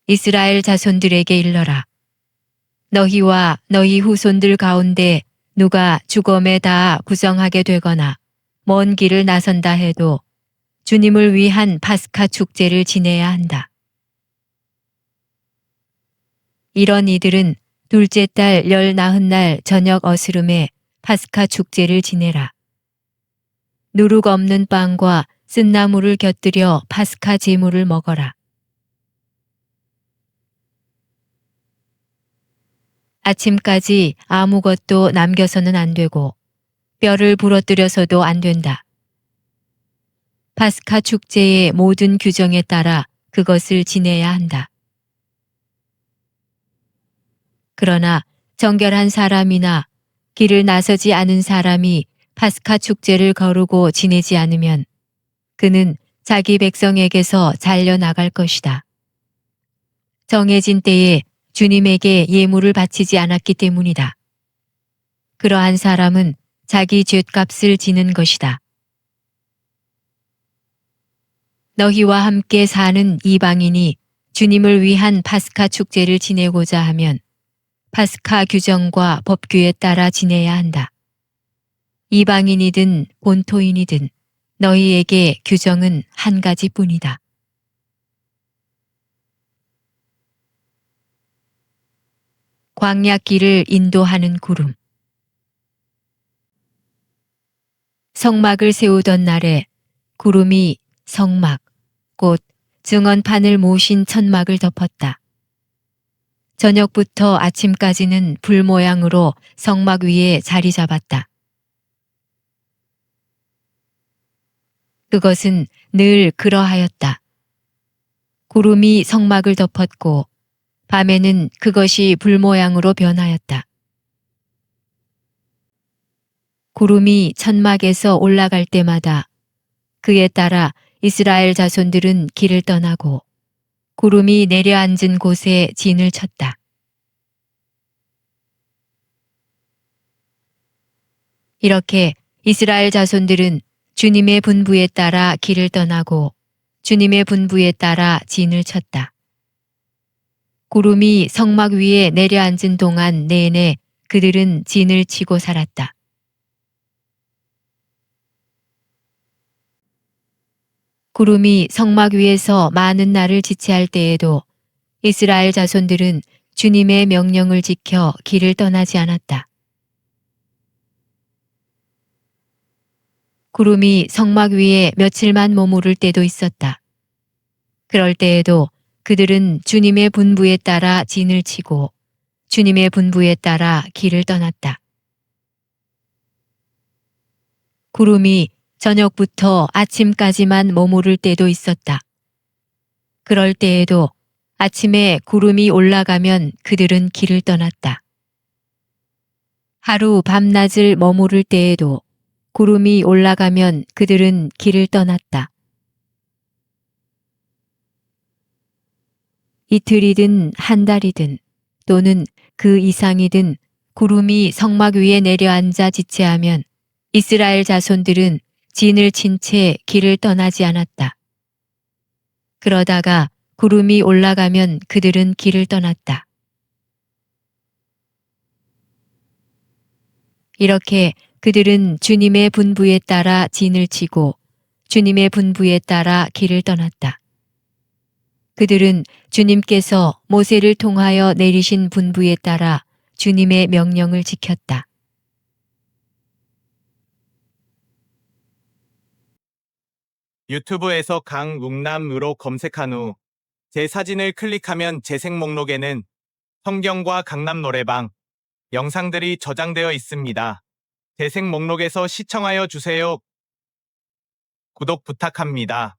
이스라엘 자손들에게 일러라. 너희와 너희 후손들 가운데 누가 주검에 닿아 부정하게 되거나 먼 길을 나선다 해도 주님을 위한 파스카 축제를 지내야 한다. 이런 이들은 둘째 달 열 나흔날 저녁 어스름에 파스카 축제를 지내라. 누룩 없는 빵과 쓴나물을 곁들여 파스카 제물을 먹어라. 아침까지 아무것도 남겨서는 안 되고 뼈를 부러뜨려서도 안 된다. 파스카 축제의 모든 규정에 따라 그것을 지내야 한다. 그러나 정결한 사람이나 길을 나서지 않은 사람이 파스카 축제를 거르고 지내지 않으면 그는 자기 백성에게서 잘려나갈 것이다. 정해진 때에 주님에게 예물을 바치지 않았기 때문이다. 그러한 사람은 자기 죗값을 지는 것이다. 너희와 함께 사는 이방인이 주님을 위한 파스카 축제를 지내고자 하면 파스카 규정과 법규에 따라 지내야 한다. 이방인이든 본토인이든 너희에게 규정은 한 가지뿐이다. 광야길을 인도하는 구름. 성막을 세우던 날에 구름이 성막, 곧 증언판을 모신 천막을 덮었다. 저녁부터 아침까지는 불 모양으로 성막 위에 자리 잡았다. 그것은 늘 그러하였다. 구름이 성막을 덮었고 밤에는 그것이 불 모양으로 변하였다. 구름이 천막에서 올라갈 때마다 그에 따라 이스라엘 자손들은 길을 떠나고 구름이 내려앉은 곳에 진을 쳤다. 이렇게 이스라엘 자손들은 주님의 분부에 따라 길을 떠나고 주님의 분부에 따라 진을 쳤다. 구름이 성막 위에 내려앉은 동안 내내 그들은 진을 치고 살았다. 구름이 성막 위에서 많은 날을 지체할 때에도 이스라엘 자손들은 주님의 명령을 지켜 길을 떠나지 않았다. 구름이 성막 위에 며칠만 머무를 때도 있었다. 그럴 때에도 그들은 주님의 분부에 따라 진을 치고 주님의 분부에 따라 길을 떠났다. 구름이 저녁부터 아침까지만 머무를 때도 있었다. 그럴 때에도 아침에 구름이 올라가면 그들은 길을 떠났다. 하루 밤낮을 머무를 때에도 구름이 올라가면 그들은 길을 떠났다. 이틀이든 한 달이든 또는 그 이상이든 구름이 성막 위에 내려앉아 지체하면 이스라엘 자손들은 진을 친 채 길을 떠나지 않았다. 그러다가 구름이 올라가면 그들은 길을 떠났다. 이렇게 그들은 주님의 분부에 따라 진을 치고 주님의 분부에 따라 길을 떠났다. 그들은 주님께서 모세를 통하여 내리신 분부에 따라 주님의 명령을 지켰다. 유튜브에서 강웅남으로 검색한 후 제 사진을 클릭하면 재생 목록에는 성경과 강남 노래방 영상들이 저장되어 있습니다. 재생 목록에서 시청하여 주세요. 구독 부탁합니다.